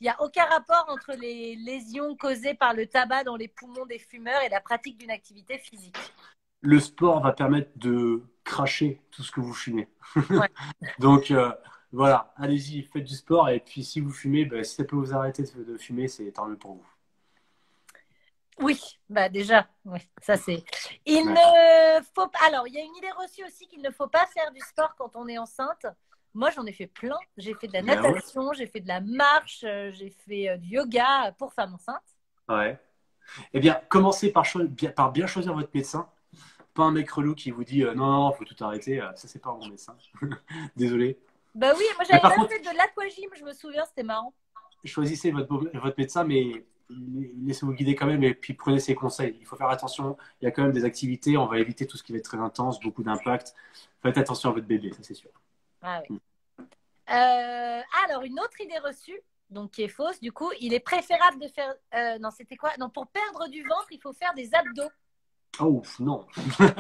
Il n'y a aucun rapport entre les lésions causées par le tabac dans les poumons des fumeurs et la pratique d'une activité physique.
Le sport va permettre de cracher tout ce que vous fumez.
Ouais.
Donc voilà, allez-y, faites du sport et puis si vous fumez, ben, si ça peut vous arrêter de fumer, c'est tant mieux pour vous.
Oui, bah déjà, oui, ça c'est. Il
Ouais.
ne faut pas. Alors, il y a une idée reçue aussi qu'il ne faut pas faire du sport quand on est enceinte. Moi, j'en ai fait plein. J'ai fait de la
Ben ouais.
natation, j'ai fait de la marche, j'ai fait du yoga pour femmes enceintes.
Ouais. Eh bien, commencez par bien choisir votre médecin. Pas un mec relou qui vous dit non, non, faut tout arrêter. Ça, c'est pas un bon médecin. Désolé.
Bah oui, moi
Mais
j'avais
par
même
contre,
fait de l'aquagym, je me souviens, c'était marrant.
choisissez votre médecin, mais laissez-vous guider quand même et puis prenez ses conseils. Il faut faire attention. Il y a quand même des activités. On va éviter tout ce qui va être très intense, beaucoup d'impact. Faites attention à votre bébé, ça c'est sûr.
Ah oui. Alors, une autre idée reçue, donc qui est fausse, du coup, il est préférable de faire. Non, c'était quoi? Non, pour perdre du ventre, il faut faire des abdos.
Oh non.
Ça,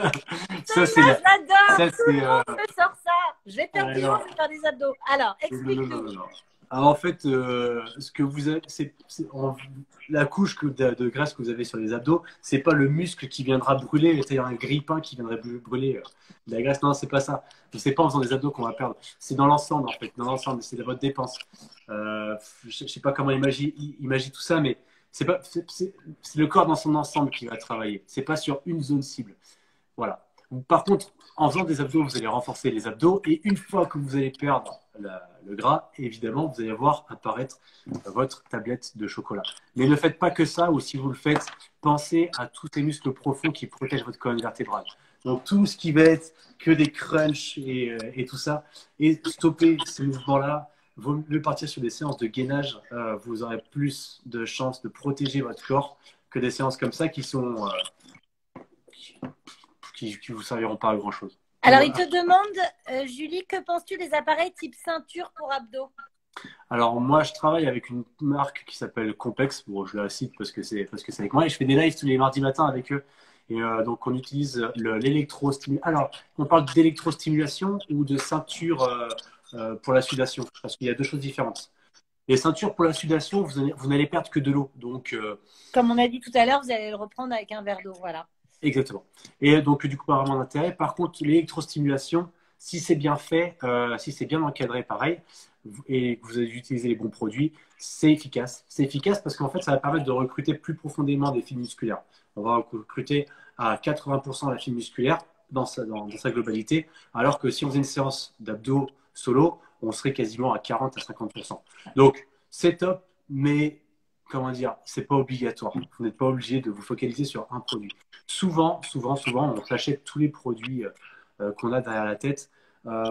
Ça c'est
j'adore!
ça
Tout le
c'est
monde me sort ça! Je vais perdre du
non.
ventre, je vais faire des abdos. Alors,
Non, non, non,
explique-nous.
non, non. Alors, en fait, ce que vous avez, la couche de graisse que vous avez sur les abdos, c'est pas le muscle qui viendra brûler, c'est un grille-pain qui viendrait brûler de la graisse. Non, c'est pas ça. C'est pas en faisant des abdos qu'on va perdre. C'est dans l'ensemble, en fait. Dans l'ensemble, c'est de votre dépense. Je sais pas comment imaginer tout ça, mais c'est le corps dans son ensemble qui va travailler. C'est pas sur une zone cible. Voilà. Par contre, en faisant des abdos, vous allez renforcer les abdos et une fois que vous allez perdre le gras, évidemment, vous allez voir apparaître votre tablette de chocolat. Mais ne faites pas que ça, ou si vous le faites, pensez à tous les muscles profonds qui protègent votre colonne vertébrale. Donc tout ce qui va être que des crunchs et tout ça, et stopper ces mouvements-là, vaut mieux partir sur des séances de gainage. Vous aurez plus de chances de protéger votre corps que des séances comme ça qui sont qui vous serviront pas à grand chose.
Alors, il te demande, Julie, que penses-tu des appareils type ceinture pour abdos?
Alors moi, je travaille avec une marque qui s'appelle Compex. Bon, je la cite parce que c'est avec moi et je fais des lives tous les mardis matins avec eux. Et donc on utilise l'électrostimulation. Alors, on parle d'électrostimulation ou de ceinture pour la sudation, parce qu'il y a deux choses différentes. Les ceintures pour la sudation, vous n'allez perdre que de l'eau. Donc
Comme on a dit tout à l'heure, vous allez le reprendre avec un verre d'eau, voilà.
exactement. Et donc du coup, pas vraiment d'intérêt. Par contre, l'électrostimulation, si c'est bien fait, si c'est bien encadré, pareil, et que vous avez utilisé les bons produits, c'est efficace. C'est efficace parce qu'en fait, ça va permettre de recruter plus profondément des fibres musculaires. On va recruter à 80% la fibre musculaire dans sa globalité, alors que si on faisait une séance d'abdos solo, on serait quasiment à 40 à 50%. Donc, c'est top, mais comment dire, c'est pas obligatoire. Vous n'êtes pas obligé de vous focaliser sur un produit. Souvent, on s'achète tous les produits qu'on a derrière la tête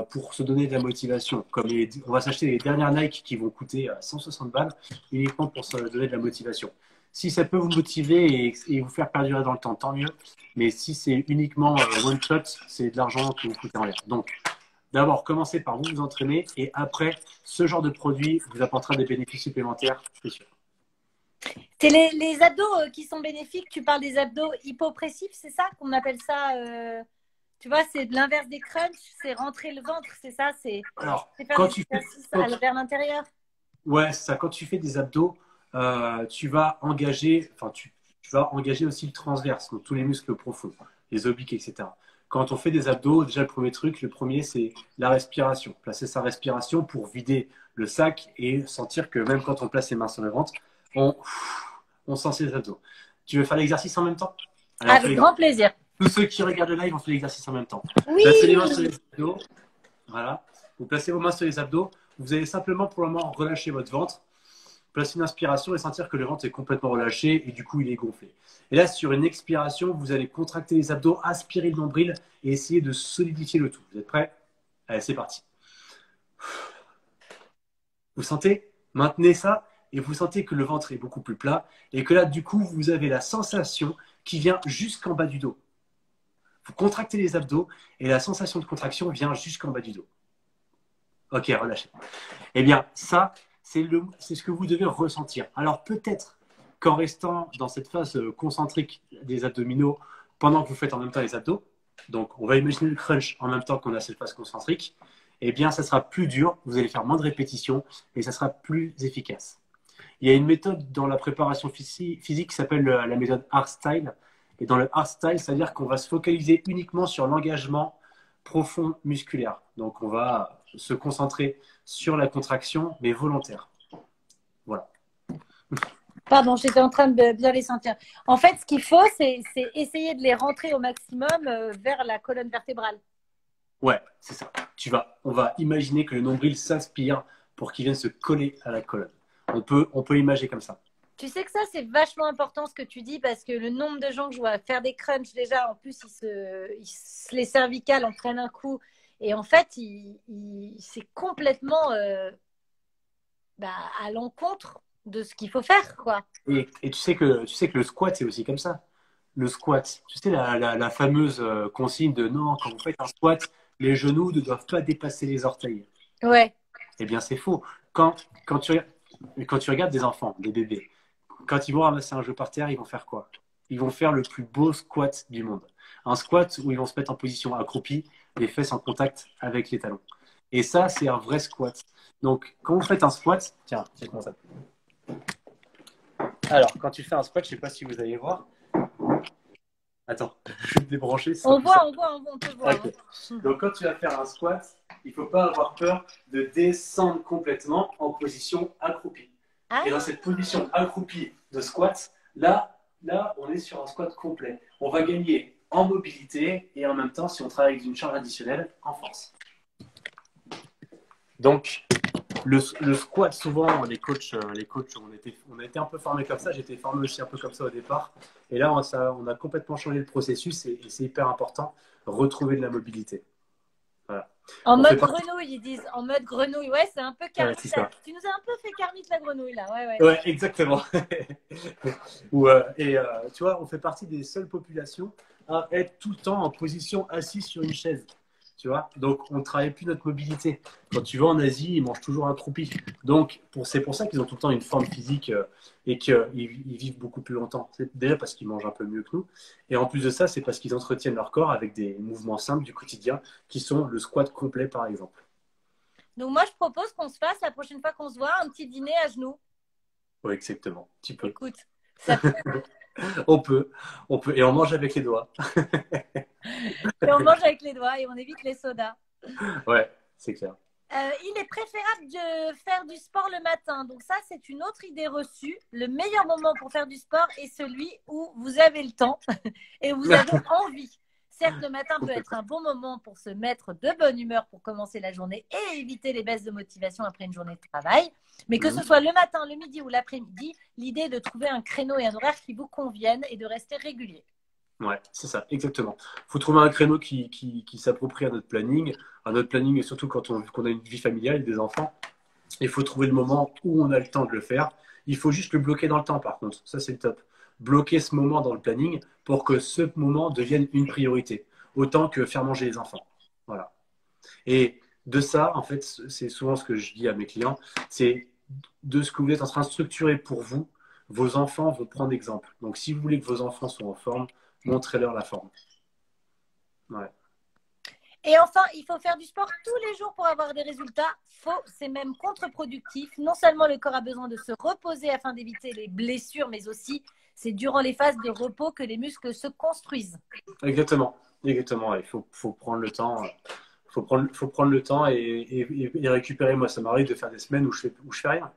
pour se donner de la motivation. On va s'acheter les dernières Nike qui vont coûter 160 balles uniquement pour se donner de la motivation. Si ça peut vous motiver et vous faire perdurer dans le temps, tant mieux. Mais si c'est uniquement one shot, c'est de l'argent que vous foutez en l'air. Donc, d'abord, commencez par vous entraîner et après, ce genre de produit vous apportera des bénéfices supplémentaires, c'est sûr.
C'est les abdos qui sont bénéfiques. Tu parles des abdos hypopressifs, c'est ça qu'on appelle ça tu vois, c'est de l'inverse des crunchs, c'est rentrer le ventre, c'est ça, c'est
Alors,
faire des exercices vers l'intérieur.
ouais, c'est ça. Quand tu fais des abdos, tu vas engager, tu vas engager aussi le transverse, donc tous les muscles profonds, les obliques, etc. Quand on fait des abdos, déjà le premier, c'est la respiration. Placer sa respiration pour vider le sac et sentir que même quand on place ses mains sur le ventre, on, on sent ses abdos. Tu veux faire l'exercice en même temps? Alors,
avec grand plaisir.
tous ceux qui regardent le live, on fait l'exercice en même temps.
Oui.
Placez les mains sur les abdos. Voilà. Vous placez vos mains sur les abdos. Vous allez simplement pour le moment relâcher votre ventre. Placer une inspiration et sentir que le ventre est complètement relâché et du coup il est gonflé. Et là, sur une expiration, vous allez contracter les abdos, aspirer le nombril et essayer de solidifier le tout. Vous êtes prêts? Allez, c'est parti. Vous sentez? Maintenez ça et vous sentez que le ventre est beaucoup plus plat et que là, du coup, vous avez la sensation qui vient jusqu'en bas du dos. Vous contractez les abdos et la sensation de contraction vient jusqu'en bas du dos. Ok, relâchez. Eh bien, ça, c'est ce que vous devez ressentir. Alors, peut-être qu'en restant dans cette phase concentrique des abdominaux pendant que vous faites en même temps les abdos, donc on va imaginer le crunch en même temps qu'on a cette phase concentrique, eh bien, ça sera plus dur, vous allez faire moins de répétitions et ça sera plus efficace. Il y a une méthode dans la préparation physique qui s'appelle la méthode Hardstyle. Et dans le Hardstyle, c'est-à-dire qu'on va se focaliser uniquement sur l'engagement profond musculaire. Donc, on va se concentrer sur la contraction, mais volontaire. Voilà.
Pardon, j'étais en train de bien les sentir. En fait, ce qu'il faut, c'est essayer de les rentrer au maximum vers la colonne vertébrale.
Ouais, c'est ça. On va imaginer que le nombril s'inspire pour qu'il vienne se coller à la colonne. On peut imaginer comme ça.
Tu sais que ça, c'est vachement important ce que tu dis parce que le nombre de gens que je vois faire des crunchs, déjà, en plus, les cervicales en prennent un coup. Et en fait, c'est complètement à l'encontre de ce qu'il faut faire, quoi.
Et tu sais que le squat, c'est aussi comme ça. Le squat, tu sais, la fameuse consigne de non, quand vous faites un squat, les genoux ne doivent pas dépasser les orteils.
Ouais.
Eh bien, c'est faux. Quand tu regardes des enfants, des bébés, quand ils vont ramasser un jeu par terre, ils vont faire quoi? Ils vont faire le plus beau squat du monde. Un squat où ils vont se mettre en position accroupie, les fesses en contact avec les talons. Et ça, c'est un vrai squat. Donc, quand vous faites un squat, tiens, c'est comment ça? Alors, quand tu fais un squat, je ne sais pas si vous allez voir. Attends, je vais me débrancher.
On peut voir.
Okay. Donc, quand tu vas faire un squat, il ne faut pas avoir peur de descendre complètement en position accroupie. Et dans cette position accroupie de squat, là, on est sur un squat complet. On va gagner en mobilité et en même temps, si on travaille avec une charge additionnelle, en force. Donc, le squat, souvent, les coachs on a été un peu formés comme ça. J'étais formé aussi un peu comme ça au départ. Et là, on a complètement changé le processus et c'est hyper important, retrouver de la mobilité. Voilà.
En mode grenouille, ils disent. En mode grenouille. Ouais, c'est un peu Kermit.
Ouais,
tu nous as un peu fait Kermit la grenouille, là.
Ouais, exactement. Tu vois, on fait partie des seules populations à être tout le temps en position assise sur une chaise. tu vois. Donc, on ne travaille plus notre mobilité. Quand tu vas en Asie, ils mangent toujours un croupi. Donc, c'est pour ça qu'ils ont tout le temps une forme physique et qu'ils vivent beaucoup plus longtemps. C'est déjà parce qu'ils mangent un peu mieux que nous. Et en plus de ça, c'est parce qu'ils entretiennent leur corps avec des mouvements simples du quotidien qui sont le squat complet, par exemple.
Donc moi, je propose qu'on se fasse la prochaine fois qu'on se voit un petit dîner à genoux.
Oui, exactement. Tu peux.
Écoute, ça peut.
On peut. On peut. Et on mange avec les doigts.
Et on mange avec les doigts et on évite les sodas.
Ouais, c'est clair.
Il est préférable de faire du sport le matin. Donc ça, c'est une autre idée reçue. Le meilleur moment pour faire du sport est celui où vous avez le temps et vous avez envie. Certes, le matin peut être un bon moment pour se mettre de bonne humeur pour commencer la journée et éviter les baisses de motivation après une journée de travail. Mais que ce soit le matin, le midi ou l'après-midi, l'idée est de trouver un créneau et un horaire qui vous conviennent et de rester régulier.
Ouais, c'est ça, exactement. Il faut trouver un créneau qui s'approprie à notre planning et surtout quand on a une vie familiale et des enfants. Il faut trouver le moment où on a le temps de le faire. Il faut juste le bloquer dans le temps, par contre. Ça, c'est le top. Bloquer ce moment dans le planning pour que ce moment devienne une priorité, autant que faire manger les enfants. Voilà. Et de ça, en fait, c'est souvent ce que je dis à mes clients, c'est de ce que vous êtes en train de structurer pour vous, vos enfants vont prendre exemple. Donc, si vous voulez que vos enfants soient en forme, montrez-leur la forme. Ouais.
Et enfin, il faut faire du sport tous les jours pour avoir des résultats. Faux, c'est même contre-productif. Non seulement le corps a besoin de se reposer afin d'éviter les blessures, mais aussi c'est durant les phases de repos que les muscles se construisent.
Exactement. Exactement. Il faut prendre le temps. Faut prendre le temps et récupérer. Moi, ça m'arrive de faire des semaines où je fais rien.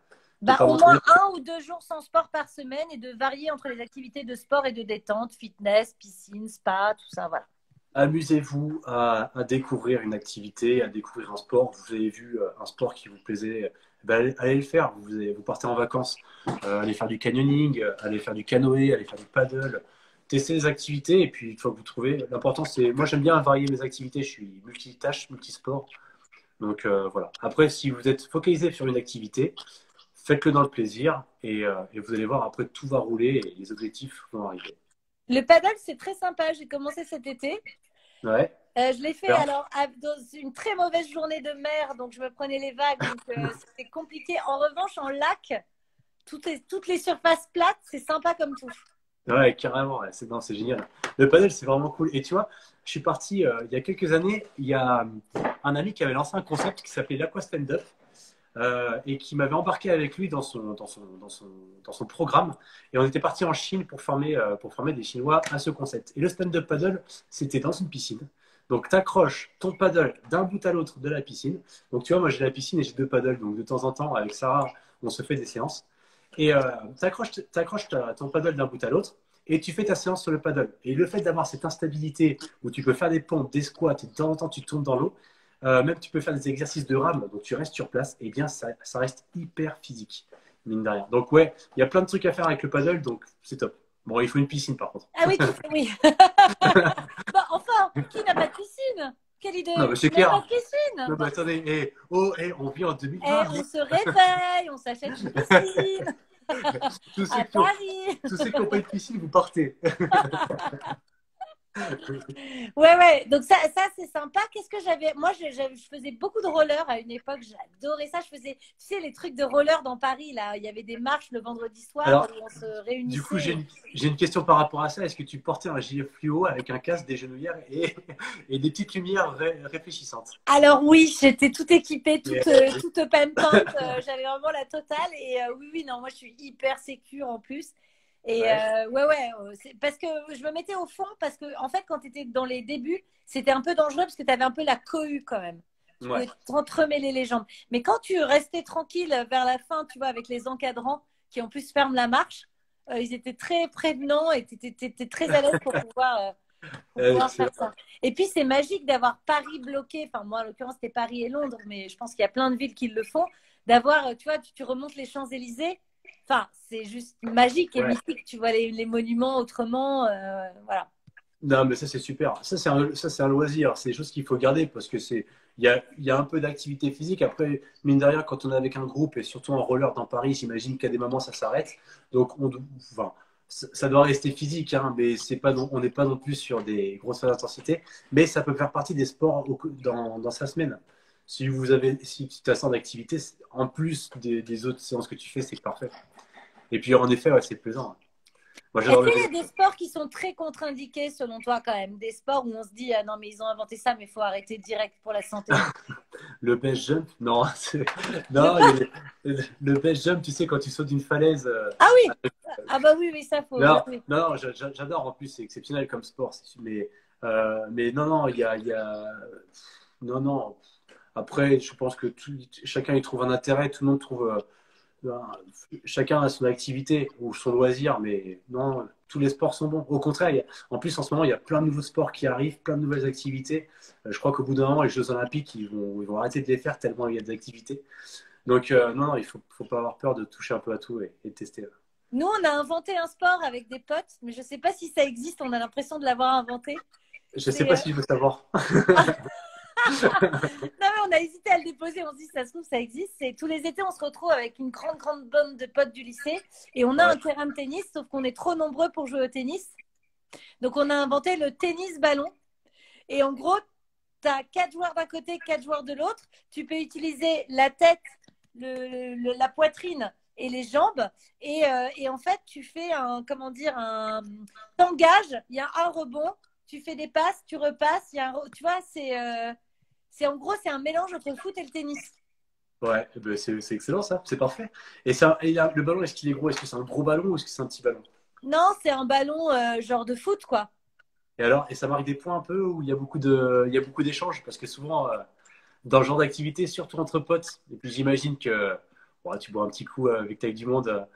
Au moins 1 ou 2 jours sans sport par semaine et de varier entre les activités de sport et de détente, fitness, piscine, spa, tout ça, voilà.
Amusez-vous à découvrir une activité, à découvrir un sport. Vous avez vu un sport qui vous plaisait, ben allez le faire. Vous partez en vacances, allez faire du canyoning, allez faire du canoë, allez faire du paddle. Testez les activités et puis une fois que vous trouvez, l'important c'est, moi j'aime bien varier mes activités. Je suis multitâche, multisport. Donc voilà. Après, si vous êtes focalisé sur une activité, faites-le dans le plaisir et vous allez voir après tout va rouler et les objectifs vont arriver.
Le paddle, c'est très sympa. J'ai commencé cet été.
Ouais.
Je l'ai fait alors dans une très mauvaise journée de mer, donc je me prenais les vagues, donc c'était compliqué. En revanche, en lac, toutes les surfaces plates, c'est sympa comme tout.
Ouais, carrément, ouais, c'est génial. Le paddle, c'est vraiment cool. Et tu vois, je suis parti il y a quelques années, il y a un ami qui avait lancé un concept qui s'appelait l'Aqua Stand-Up et qui m'avait embarqué avec lui dans son programme. Et on était parti en Chine pour former des Chinois à ce concept. Et le stand-up paddle, c'était dans une piscine. Donc, tu accroches ton paddle d'un bout à l'autre de la piscine. Donc, tu vois, moi, j'ai la piscine et j'ai 2 paddles. Donc, de temps en temps, avec Sarah, on se fait des séances. Et tu accroches ton paddle d'un bout à l'autre et tu fais ta séance sur le paddle. Et le fait d'avoir cette instabilité où tu peux faire des pompes, des squats et de temps en temps tu tournes dans l'eau, même tu peux faire des exercices de rame, donc tu restes sur place, et bien ça reste hyper physique, mine de rien. Donc ouais, il y a plein de trucs à faire avec le paddle, donc c'est top. Bon, il faut une piscine par contre.
Ah oui, oui. Bon, enfin, qui n'a pas de piscine? Quelle idée?
Non, mais c'est
Qui n'a
clair.
pas de piscine?
Non, mais attendez, on vit en 2020.
On se réveille, on s'achète une piscine à Paris.
Tous ceux qui n'ont pas de piscine, vous partez.
Ouais. Donc ça c'est sympa. Qu'est-ce que j'avais? Moi, je faisais beaucoup de roller à une époque. J'adorais ça. Je faisais, tu sais, les trucs de roller dans Paris. Là, il y avait des marches le vendredi soir
Alors,
où on se réunissait.
du coup, j'ai une question par rapport à ça. Est-ce que tu portais un gilet fluo avec un casque, des genouillères et des petites lumières réfléchissantes?
Alors oui, j'étais toute équipée, toute pimpante. J'avais vraiment la totale. Et oui, non, moi je suis hyper sécure en plus. Et ouais, parce que je me mettais au fond parce que en fait quand tu étais dans les débuts, c'était un peu dangereux parce que tu avais un peu la cohue quand même. Tu pouvais t'entremêler les jambes. Mais quand tu restais tranquille vers la fin, tu vois, avec les encadrants qui en plus ferment la marche, ils étaient très prévenants et tu étais très à l'aise pour pouvoir faire ça. Et puis c'est magique d'avoir Paris bloqué. Enfin moi en l'occurrence c'était Paris et Londres, mais je pense qu'il y a plein de villes qui le font. D'avoir, tu vois, tu remontes les Champs-Élysées. Enfin, c'est juste magique et mystique. Tu vois les monuments autrement. Voilà.
Non, mais ça, c'est super. Ça, c'est un loisir. C'est des choses qu'il faut garder parce que il y a un peu d'activité physique. Après, mine de rien, quand on est avec un groupe et surtout en roller dans Paris, j'imagine qu'à des moments, ça s'arrête. Donc, enfin, ça doit rester physique, hein, mais on n'est pas non plus sur des grosses phases d'intensité. Mais ça peut faire partie des sports dans sa semaine. Si tu as ça d'activité, en plus des autres séances que tu fais, c'est parfait. Et puis en effet, ouais, c'est plaisant. Moi,
Est-ce
j'adore le
qu'il y a
vélo.
des sports qui sont très contre-indiqués selon toi quand même? Des sports où on se dit, ah non, mais ils ont inventé ça, mais il faut arrêter direct pour la santé.
Le base jump, non.
Le
Non,
quoi?
le base jump, tu sais, quand tu sautes d'une falaise.
Ah oui! Ah bah oui, oui, ça faut. Oui,
Non,
oui.
non, non, j'adore en plus, c'est exceptionnel comme sport. Mais non, non, non, non. Après, je pense que chacun y trouve un intérêt, tout le monde trouve. Ben, chacun a son activité ou son loisir, mais non, tous les sports sont bons. Au contraire, en plus, en ce moment, il y a plein de nouveaux sports qui arrivent, plein de nouvelles activités. Je crois qu'au bout d'un moment, les Jeux Olympiques, ils vont arrêter de les faire tellement il y a d'activités. Donc, non, non, faut pas avoir peur de toucher un peu à tout et de tester.
Nous, on a inventé un sport avec des potes, mais je sais pas si ça existe. On a l'impression de l'avoir inventé.
Je sais
C'est
pas si je veux savoir.
non, mais on a hésité à le déposer. On se dit, ça se trouve, ça existe. C'est tous les étés, on se retrouve avec une grande, grande bande de potes du lycée et on a
Ouais.
un terrain de tennis, sauf qu'on est trop nombreux pour jouer au tennis. Donc, on a inventé le tennis ballon. Et en gros, tu as 4 joueurs d'un côté, 4 joueurs de l'autre. Tu peux utiliser la tête, la poitrine et les jambes. Et en fait, tu fais comment dire, t'engages, il y a un rebond, tu fais des passes, tu repasses, tu vois, en gros, c'est un mélange entre le foot et le tennis.
Ouais, eh ben, c'est excellent ça, c'est parfait. Le ballon, est-ce qu'il est gros? Est-ce que c'est un gros ballon ou est-ce que c'est un petit ballon?
Non, c'est un ballon genre de foot, quoi.
Et alors, et ça marque des points un peu où il y a beaucoup d'échanges? Parce que souvent, dans le genre d'activité, surtout entre potes, et puis j'imagine que bon, tu bois un petit coup avec avec du monde,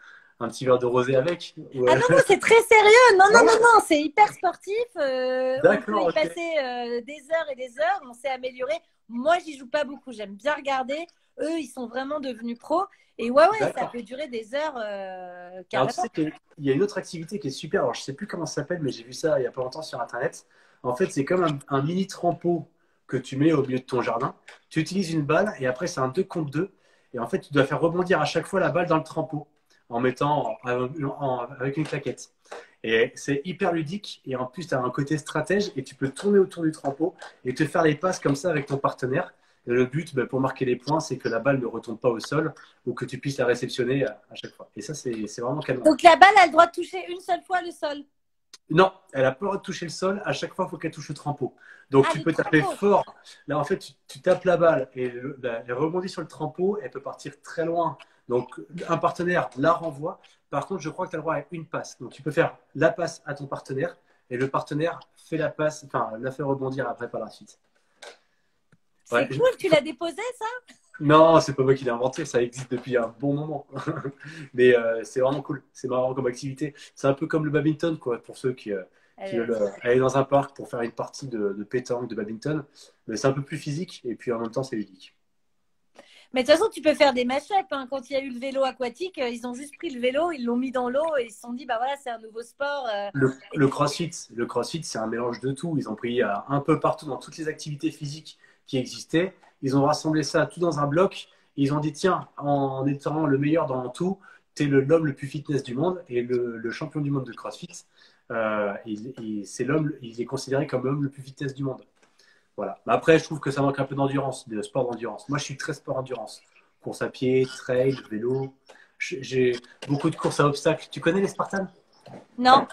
un petit verre de rosé avec.
Ah non, non, c'est très sérieux. Non, non, non, non, c'est hyper sportif. On peut
D'accord,
y
ok.
passer des heures et des heures. On s'est amélioré. Moi, j'y joue pas beaucoup. J'aime bien regarder. Eux, ils sont vraiment devenus pros. Et ouais, ouais, ça
D'accord.
peut durer des heures
Alors, tu
carrément.
sais qu'il y a une autre activité qui est super. Alors, je sais plus comment ça s'appelle, mais j'ai vu ça il y a pas longtemps sur Internet. En fait, c'est comme un mini trampo que tu mets au milieu de ton jardin. Tu utilises une balle et après, c'est un 2 contre 2. Et en fait, tu dois faire rebondir à chaque fois la balle dans le trampo en mettant avec une claquette. Et c'est hyper ludique. Et en plus, tu as un côté stratège et tu peux tourner autour du trampo et te faire les passes comme ça avec ton partenaire. Et le but, ben, pour marquer les points, c'est que la balle ne retombe pas au sol ou que tu puisses la réceptionner à chaque fois. Et ça, c'est vraiment canon.
Donc la balle a le droit de toucher une seule fois le sol.
Non, elle a pas le droit de toucher le sol. À chaque fois, il faut qu'elle touche le trampo. Donc,
Ah,
tu
le
peux taper
trampo.
fort. Là, en fait, tu tapes la balle et elle rebondit sur le trampo. Elle peut partir très loin. Donc, un partenaire la renvoie. Par contre, je crois que tu as le droit à une passe. Donc, tu peux faire la passe à ton partenaire et le partenaire fait la passe, enfin, la fait rebondir après par la suite. Ouais.
C'est cool. Tu l'as déposé, ça?
Non, c'est pas moi qui l'ai inventé, ça existe depuis un bon moment. Mais c'est vraiment cool, c'est marrant comme activité. C'est un peu comme le badminton, quoi, pour ceux qui veulent aller dans un parc pour faire une partie de pétanque, de badminton. Mais c'est un peu plus physique et puis en même temps, c'est ludique.
Mais de toute façon, tu peux faire des mash-up, hein. Quand il y a eu le vélo aquatique, ils ont juste pris le vélo, ils l'ont mis dans l'eau et ils se sont dit, bah voilà, c'est un nouveau sport.
Le CrossFit, c'est un mélange de tout. Ils ont pris un peu partout dans toutes les activités physiques qui existaient. Ils ont rassemblé ça tout dans un bloc. Ils ont dit, tiens, en étant le meilleur dans tout, tu es l'homme le plus fitness du monde et le champion du monde de CrossFit. C'est l'homme, il est considéré comme l'homme le plus fitness du monde. Voilà. Mais après, je trouve que ça manque un peu d'endurance, de sport d'endurance. Moi, je suis très sport endurance. Course à pied, trail, vélo. J'ai beaucoup de courses à obstacles. Tu connais les Spartans?
Non,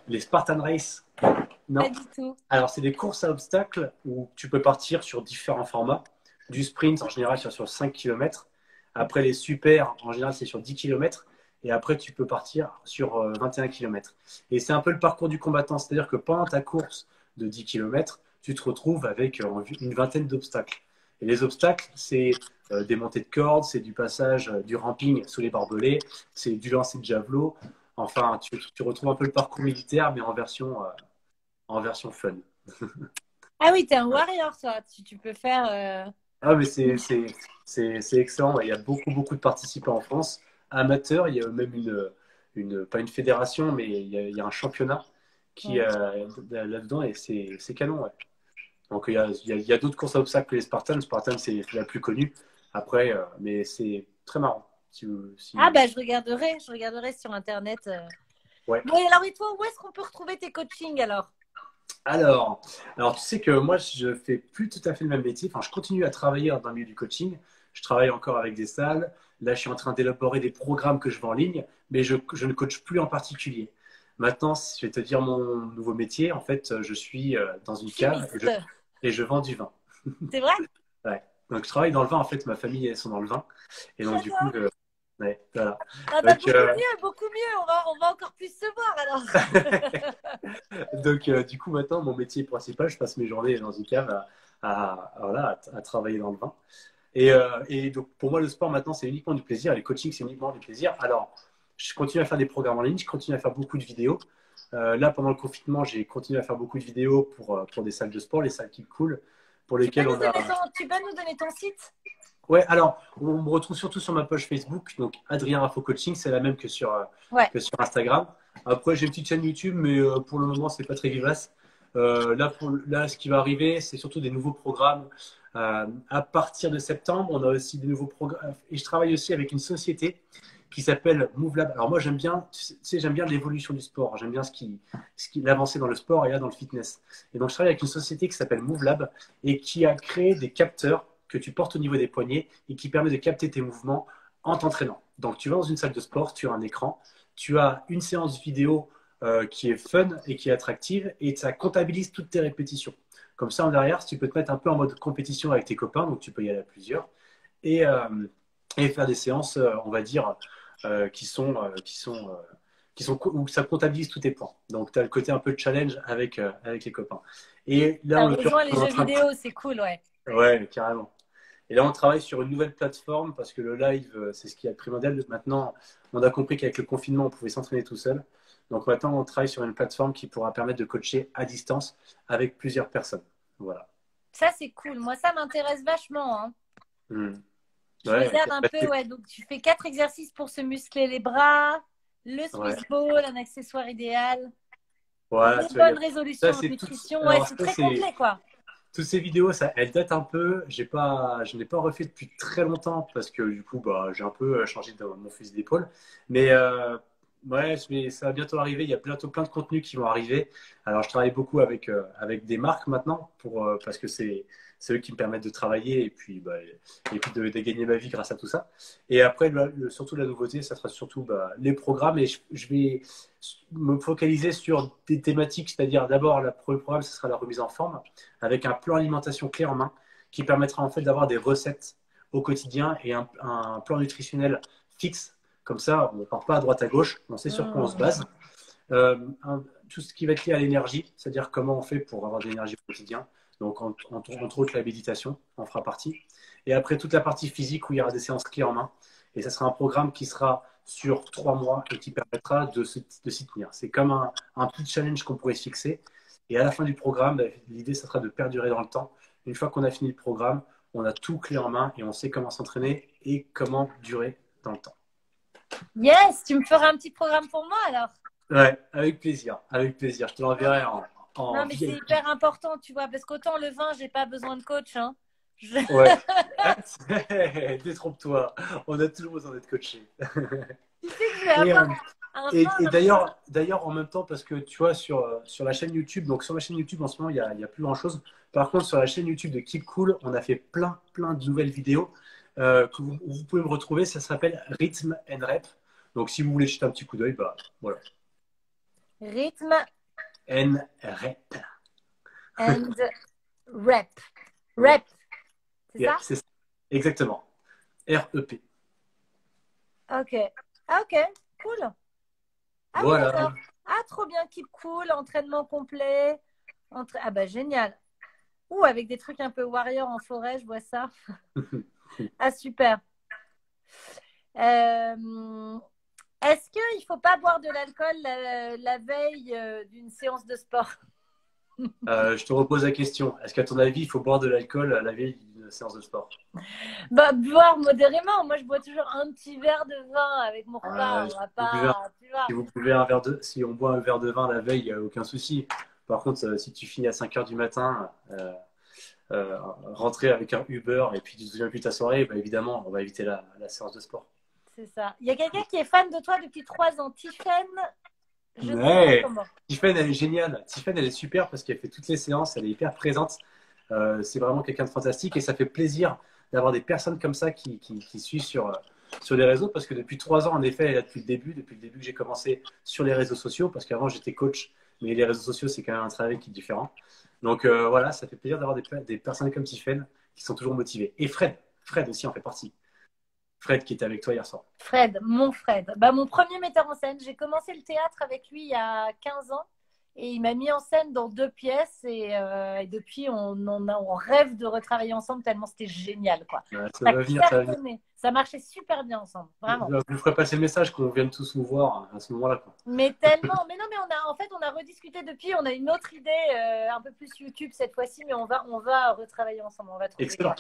Les Spartan Race?
pas
Non.
du tout.
Alors, c'est des courses à obstacles où tu peux partir sur différents formats. Du sprint, en général, sur 5 km. Après, les super, en général, c'est sur 10 km. Et après, tu peux partir sur 21 km. Et c'est un peu le parcours du combattant. C'est-à-dire que pendant ta course de 10 km, tu te retrouves avec une vingtaine d'obstacles. Et les obstacles, c'est des montées de cordes, c'est du passage, du ramping sous les barbelés, c'est du lancer de javelot. Enfin, tu retrouves un peu le parcours militaire, mais en version fun.
Ah oui, t'es un warrior, toi. Tu peux faire.
Ah, mais c'est excellent. Il y a beaucoup, beaucoup de participants en France. Amateurs, il y a même pas une fédération, mais il y a un championnat qui
Ouais.
là-dedans et c'est canon. Ouais. Donc il y a d'autres courses à obstacles que les Spartans. Spartans, c'est la plus connue. Après, mais c'est très marrant.
Ah bah je regarderai sur Internet.
Ouais.
Bon, et alors, et toi, où est-ce qu'on peut retrouver tes coachings alors?
Alors, tu sais que moi, je fais plus tout à fait le même métier. Enfin, je continue à travailler dans le milieu du coaching. Je travaille encore avec des salles. Là, je suis en train d'élaborer des programmes que je vends en ligne, mais je ne coach plus en particulier. Maintenant, je vais te dire mon nouveau métier. En fait, je suis dans une cave
Chimiste.
et je vends du vin.
C'est vrai?
Ouais. Donc, je travaille dans le vin. En fait, ma famille, elles sont dans le vin. Et donc, du coup,
J'adore.
ouais, voilà.
Ah bah
Donc,
beaucoup mieux, beaucoup mieux. On va encore plus se voir alors.
donc, du coup, maintenant, mon métier principal, je passe mes journées dans une cave voilà, à travailler dans le vin. Et donc, pour moi, le sport, maintenant, c'est uniquement du plaisir. Et le coaching, c'est uniquement du plaisir. Alors, je continue à faire des programmes en ligne, je continue à faire beaucoup de vidéos. Là, pendant le confinement, j'ai continué à faire beaucoup de vidéos pour des salles de sport, les salles qui coulent, pour lesquelles on a.
Tu peux nous donner ton site?
Ouais, alors, on me retrouve surtout sur ma page Facebook. Donc, Adrien Raffo Coaching, c'est la même
Ouais.
que sur Instagram. Après, j'ai une petite chaîne YouTube, mais pour le moment, c'est pas très vivace. Là, ce qui va arriver, c'est surtout des nouveaux programmes. À partir de septembre, on a aussi des nouveaux programmes. Et je travaille aussi avec une société qui s'appelle MoveLab. Alors, moi, j'aime bien, tu sais, j'aime bien l'évolution du sport. J'aime bien l'avancée dans le sport et là, dans le fitness. Et donc, je travaille avec une société qui s'appelle MoveLab et qui a créé des capteurs que tu portes au niveau des poignets et qui permet de capter tes mouvements en t'entraînant. Donc, tu vas dans une salle de sport, tu as un écran, tu as une séance vidéo qui est fun et qui est attractive et ça comptabilise toutes tes répétitions. Comme ça, en derrière, tu peux te mettre un peu en mode compétition avec tes copains, donc tu peux y aller à plusieurs et, euh, et faire des séances, on va dire, où ça comptabilise tous tes points. Donc, tu as le côté un peu de challenge avec les copains. Et là,
Ça
en l'occurrence,
rejoint les
on est en
jeux
train de...
vidéo, c'est cool, ouais.
Ouais, carrément. Et là, on travaille sur une nouvelle plateforme parce que le live, c'est ce qui est primordial. Maintenant, on a compris qu'avec le confinement, on pouvait s'entraîner tout seul. Donc maintenant, on travaille sur une plateforme qui pourra permettre de coacher à distance avec plusieurs personnes. Voilà.
Ça, c'est cool. Moi, ça m'intéresse vachement, hein.
Hmm.
Je
Ouais,
regarde un peu, ouais. Donc, tu fais 4 exercices pour se muscler les bras, le
ouais.
Swiss ball, un accessoire idéal,
Voilà,
des
tu vois,
bonnes résolutions
ça,
en
c'est tout.
nutrition. Ouais,
Alors,
c'est
ça,
très
c'est
complet, quoi.
toutes ces vidéos, elles datent un peu. Je n'ai pas refait depuis très longtemps parce que du coup, bah, j'ai un peu changé de mon fusil d'épaule. Mais ouais, ça va bientôt arriver. Il y a bientôt plein de contenus qui vont arriver. Alors, je travaille beaucoup avec des marques maintenant parce que c'est eux qui me permettent de travailler et puis de gagner ma vie grâce à tout ça. Et après, surtout la nouveauté, ça sera surtout les programmes et je vais me focaliser sur des thématiques, c'est-à-dire d'abord, le premier programme, ce sera la remise en forme avec un plan alimentation clé en main qui permettra en fait d'avoir des recettes au quotidien et un plan nutritionnel fixe. Comme ça, on ne part pas à droite à gauche, on sait sur quoi on se base. Euh, Tout ce qui va être lié à l'énergie, c'est-à-dire comment on fait pour avoir de l'énergie au quotidien. Donc, entre autres, la méditation en fera partie. Et après, toute la partie physique où il y aura des séances clés en main. Et ça sera un programme qui sera sur 3 mois et qui permettra de s'y tenir. C'est comme un petit challenge qu'on pourrait se fixer. Et à la fin du programme, l'idée, ça sera de perdurer dans le temps. Une fois qu'on a fini le programme, on a tout clé en main et on sait comment s'entraîner et comment durer dans le temps.
Yes, tu me feras un petit programme pour moi alors.
Ouais, avec plaisir, avec plaisir. Je te l'enverrai en
Non, mais c'est
VIP.
hyper important, tu vois, parce qu'autant le vin, j'ai pas besoin de coach, hein. Je-
Ouais. Détrompe-toi, on a toujours besoin d'être coaché.
Tu sais que je vais
Et,
avoir un
et
vin.
d'ailleurs, en même temps, parce que tu vois, sur la chaîne YouTube, donc sur ma chaîne YouTube en ce moment, il y a plus grand-chose. Par contre, sur la chaîne YouTube de Keep Cool, on a fait plein de nouvelles vidéos que vous pouvez me retrouver. Ça s'appelle Rhythm and Rep. Donc, si vous voulez jeter un petit coup d'œil, bah voilà.
Rythme
N Rep.
and rep.
Ouais,
Rep, c'est
yeah,
ça?
c'est ça. Exactement. REP.
Ok. Ah, ok, cool. Ah oui,
Voilà.
d'accord. Ah, trop bien, keep cool, entraînement complet. Ah bah génial. Ou avec des trucs un peu warrior en forêt, je vois ça. Ah, super. Euh, Est-ce qu'il ne faut pas boire de l'alcool la veille d'une séance de sport?
Je te repose la question. Est-ce qu'à ton avis, il faut boire de l'alcool à la veille d'une séance de sport?
Bah, boire modérément. Moi, je bois toujours un petit verre de vin avec mon repas. On
Si
va
vous buvez,
pas, tu vois.
si vous buvez un verre si on boit un verre de vin la veille, il n'y a aucun souci. Par contre, si tu finis à 5 heures du matin, rentrer avec un Uber et puis tu ne te souviens plus de ta soirée, bah, évidemment, on va éviter la séance de sport.
C'est ça. Il y a quelqu'un qui est fan de toi depuis 3 ans. Tiffen Je ne sais pas
Ouais.
comment.
Tiffen, elle est géniale. Tiffen, elle est super parce qu'elle fait toutes les séances, elle est hyper présente. C'est vraiment quelqu'un de fantastique et ça fait plaisir d'avoir des personnes comme ça qui suivent sur les réseaux parce que depuis 3 ans, en effet, elle est là depuis le début que j'ai commencé sur les réseaux sociaux parce qu'avant j'étais coach, mais les réseaux sociaux c'est quand même un travail qui est différent. Donc voilà, ça fait plaisir d'avoir des personnes comme Tiffen qui sont toujours motivées. Et Fred aussi en fait partie. Fred qui était avec toi hier soir.
Fred, mon Fred. Bah, mon premier metteur en scène. J'ai commencé le théâtre avec lui il y a 15 ans et il m'a mis en scène dans 2 pièces et depuis on rêve de retravailler ensemble tellement c'était génial quoi.
Ça
Ça
va venir, ça va venir.
cartonnait, ça marchait super bien ensemble, vraiment.
Je vous ferai passer le message qu'on vienne tous nous voir à ce moment-là, quoi.
Mais tellement, mais non, mais on a rediscuté depuis, on a une autre idée, un peu plus YouTube cette fois-ci, mais on va retravailler ensemble, on va trouver.
Excellent.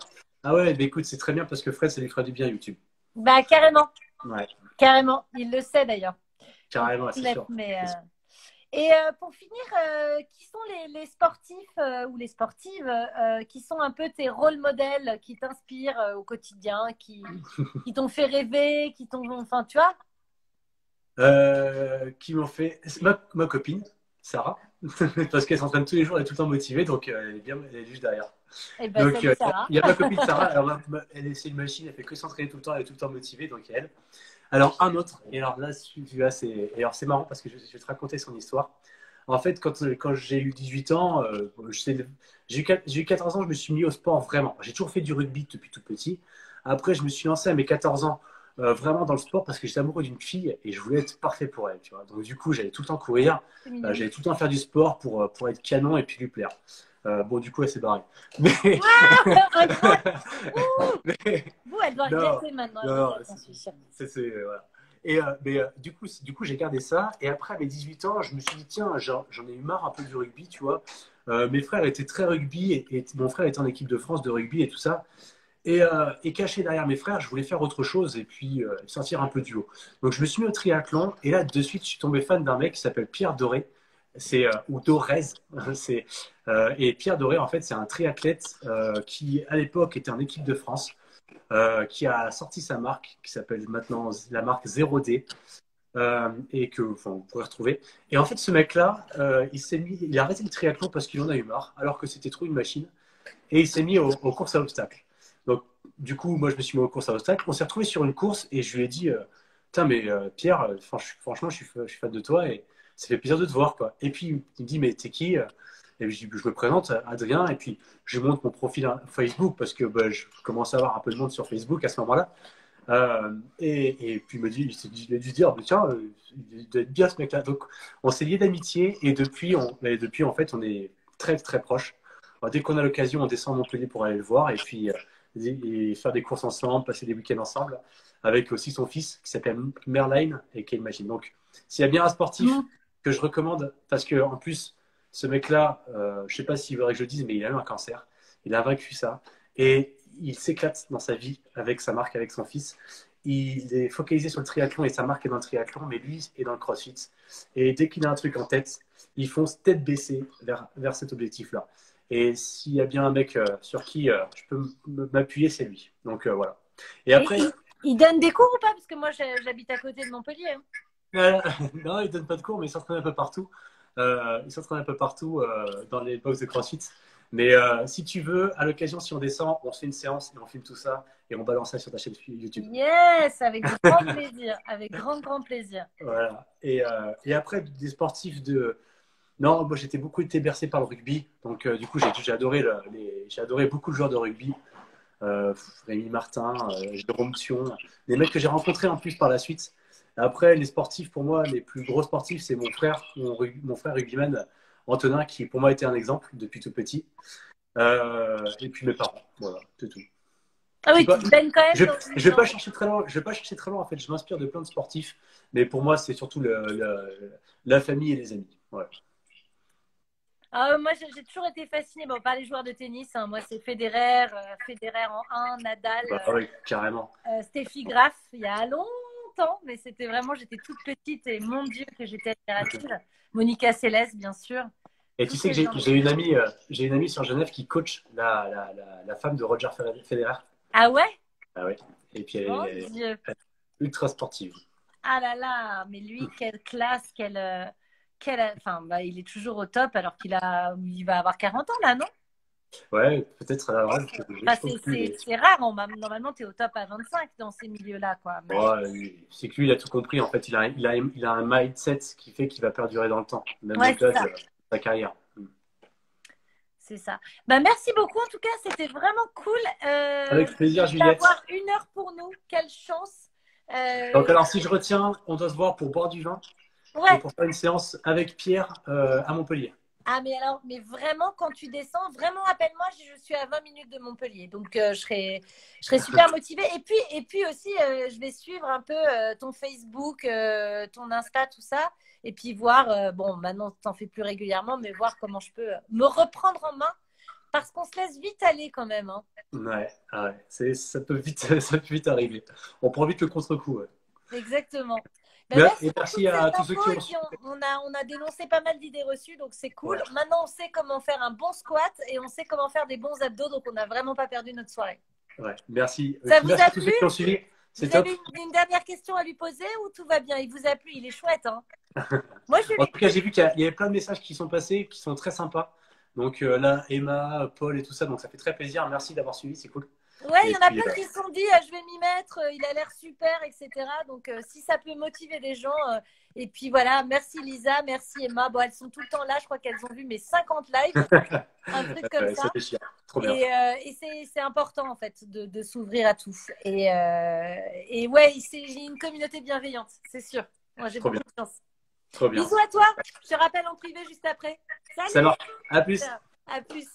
Ah ouais, bah écoute, c'est très bien parce que Fred, ça lui fera du bien YouTube.
Bah carrément,
Ouais,
carrément, il le sait d'ailleurs. Il
carrément, c'est
le sait,
sûr.
Et pour finir, qui sont les sportifs ou les sportives qui sont un peu tes rôles modèles, qui t'inspirent au quotidien, qui t'ont fait rêver, qui t'ont, enfin, tu vois?
Qui m'ont fait. C'est ma copine, Sarah, parce qu'elle s'entraîne tous les jours, elle est tout le temps motivée, donc elle est bien, elle est juste derrière.
Eh ben,
Donc
salut Sarah.
il y a ma copine Sarah, alors, c'est une machine, elle fait que s'entraîner tout le temps, elle est tout le temps motivée, donc il y a elle. Alors un autre, et alors là, celui-là, c'est marrant parce que je vais te raconter son histoire. En fait, quand j'ai eu 18 ans, j'ai eu 14 ans, je me suis mis au sport vraiment. J'ai toujours fait du rugby depuis tout petit. Après, je me suis lancé à mes 14 ans vraiment dans le sport parce que j'étais amoureux d'une fille et je voulais être parfait pour elle. Tu vois. Donc du coup, j'allais tout le temps courir,
C'est mignon.
j'allais tout le temps faire du sport pour être canon et puis lui plaire. Bon, du coup, elle s'est barrée. Mais,
Incroyable.
mais
Vous, elle doit
non,
regretter maintenant, elle
non,
regrette, j'en suis sûre.
voilà. Et du coup, j'ai gardé ça. Et après, à mes 18 ans, je me suis dit, tiens, j'en ai eu marre un peu du rugby, tu vois. Mes frères étaient très rugby et mon frère était en équipe de France de rugby et tout ça. Et caché derrière mes frères, je voulais faire autre chose et puis sortir un peu du lot. Donc, je me suis mis au triathlon et là, de suite, je suis tombé fan d'un mec qui s'appelle Pierre Doré. Ou Dorez. c'est, et Pierre Doré, en fait, c'est un triathlète qui, à l'époque, était en équipe de France qui a sorti sa marque, qui s'appelle maintenant la marque 0D, et que enfin, vous pourrez retrouver. Et en fait, ce mec-là, il a arrêté le triathlon parce qu'il en a eu marre, alors que c'était trop une machine, et il s'est mis aux courses à obstacles. Donc, du coup, moi, je me suis mis aux courses à obstacles. On s'est retrouvé sur une course et je lui ai dit, putain, mais Pierre, franchement, je suis fan de toi et ça fait plaisir de te voir, quoi. Et puis, il me dit, mais t'es qui? Et puis, je me présente, Adrien, et puis je lui montre mon profil Facebook parce que bah, je commence à avoir un peu de monde sur Facebook à ce moment-là. Et puis il me dit, il a dû se dire, tiens, il doit être bien ce mec-là. Donc on s'est liés d'amitié et depuis en fait on est très très proches. Alors, dès qu'on a l'occasion, on descend à Montpellier pour aller le voir et puis et faire des courses ensemble, passer des week-ends ensemble, avec aussi son fils qui s'appelle Merline et qui imagine. Donc s'il y a bien un sportif
Mm.
que je recommande, parce que en plus ce mec-là, je sais pas s'il voudrait que je le dise, mais il a eu un cancer, il a vaincu ça et il s'éclate dans sa vie avec sa marque, avec son fils. Il est focalisé sur le triathlon et sa marque est dans le triathlon, mais lui est dans le crossfit. Et dès qu'il a un truc en tête, ils font tête baissée vers cet objectif-là. Et s'il y a bien un mec sur qui je peux m'appuyer, c'est lui. Donc voilà. Et
Et
après,
il donne des cours ou pas? Parce que moi, j'habite à côté de Montpellier, hein.
non, il donne pas de cours, mais il s'entraîne un peu partout. Il s'entraîne un peu partout dans les box de CrossFit. Mais si tu veux, à l'occasion, si on descend, on se fait une séance et on filme tout ça et on balance ça sur ta chaîne YouTube.
Yes, avec grand plaisir, avec grand, grand plaisir.
Voilà. Et après, des sportifs de. Non, moi j'étais beaucoup été bercé par le rugby. Donc du coup, j'ai adoré beaucoup de joueurs de rugby. Rémi Martin, Jérôme Thion, des mecs que j'ai rencontrés en plus par la suite. Après, les sportifs, pour moi, les plus gros sportifs, c'est mon frère rugbyman, Antonin, qui pour moi était un exemple depuis tout petit. Et puis mes parents, voilà, c'est tout.
Ah
Je
oui,
ne
tu te baignes quand même
vais,
dans
je vais
dans-
pas chercher très loin. Je vais pas chercher très loin. En fait, je m'inspire de plein de sportifs, mais pour moi, c'est surtout la famille et les amis. Ouais.
Ah, moi, j'ai toujours été fascinée bon, par les joueurs de tennis, hein. Moi, c'est Federer, Federer en un, Nadal,
Bah, oui, carrément.
Steffi Graf, il y a longtemps, mais c'était vraiment, j'étais toute petite et mon Dieu que j'étais admirative. Monica Seles, bien sûr.
Et tu
Tous
sais que
ces gens.
j'ai une amie sur Genève qui coach la femme de Roger Federer.
Ah ouais?
Ah ouais. Et puis
Mon
elle est
Dieu.
ultra sportive.
Ah là là, mais lui, quelle classe, quelle. Enfin, bah, il est toujours au top alors il va avoir 40 ans là, non?
Ouais, peut-être à la rage,
Enfin,
je trouve plus.
c'est rare. Normalement, tu es au top à 25 dans ces milieux-là, quoi. Mais
C'est que lui, il a tout compris. En fait, il a un mindset qui fait qu'il va perdurer dans le temps, même
ouais,
au-delà
c'est ça.
de sa carrière.
C'est ça. Bah, merci beaucoup. En tout cas, c'était vraiment cool
Avec plaisir, Juliette.
d'avoir 1 heure pour nous. Quelle chance.
Donc, alors, si je retiens, on doit se voir pour boire du vin et
Ouais.
pour faire une séance avec Pierre à Montpellier.
Ah, mais vraiment, quand tu descends, vraiment, appelle-moi. Je suis à 20 minutes de Montpellier. Donc, je serai super motivée. Et puis aussi, je vais suivre un peu ton Facebook, ton Insta, tout ça. Et puis voir, bon, maintenant, tu n'en fais plus régulièrement, mais voir comment je peux me reprendre en main. Parce qu'on se laisse vite aller quand même. Hein.
Ouais, ça peut vite, ça peut vite arriver. On prend vite le contre-coup. Ouais.
Exactement. Ben, merci
Et
pour
merci
toutes ces
à tous ceux
infos.
qui
Et
ont
puis,
suivi.
on a dénoncé pas mal d'idées reçues, donc c'est cool.
Ouais.
Maintenant, on sait comment faire un bon squat et on sait comment faire des bons abdos, donc on n'a vraiment pas perdu notre soirée.
Ouais, merci.
Ça vous
Merci
a
à tous ceux
plu?
qui ont suivi. C'est
Vous
top.
avez une dernière question à lui poser ou tout va bien? Il vous a plu? Il est chouette, hein? Moi, je
En
l'ai.
tout cas, j'ai vu qu'il y avait plein de messages qui sont passés, qui sont très sympas. Donc là, Emma, Paul et tout ça, donc ça fait très plaisir. Merci d'avoir suivi, c'est cool.
Ouais, il
Et
y en a
puis,
plein qui se sont dit, je vais m'y mettre, il a l'air super, etc. Donc, si ça peut motiver des gens. Et puis voilà, merci Lisa, merci Emma. Bon, elles sont tout le temps là, je crois qu'elles ont vu mes 50 lives, un truc comme
ça
ça.
fait chier. Trop bien.
Et c'est important en fait de s'ouvrir à tout. Et ouais, j'ai une communauté bienveillante, c'est sûr. Moi, j'ai
Trop
beaucoup
bien.
de chance.
Trop bien.
Bisous à toi, je te rappelle en privé juste après.
Ça
Salut!
marche. À plus.
À plus.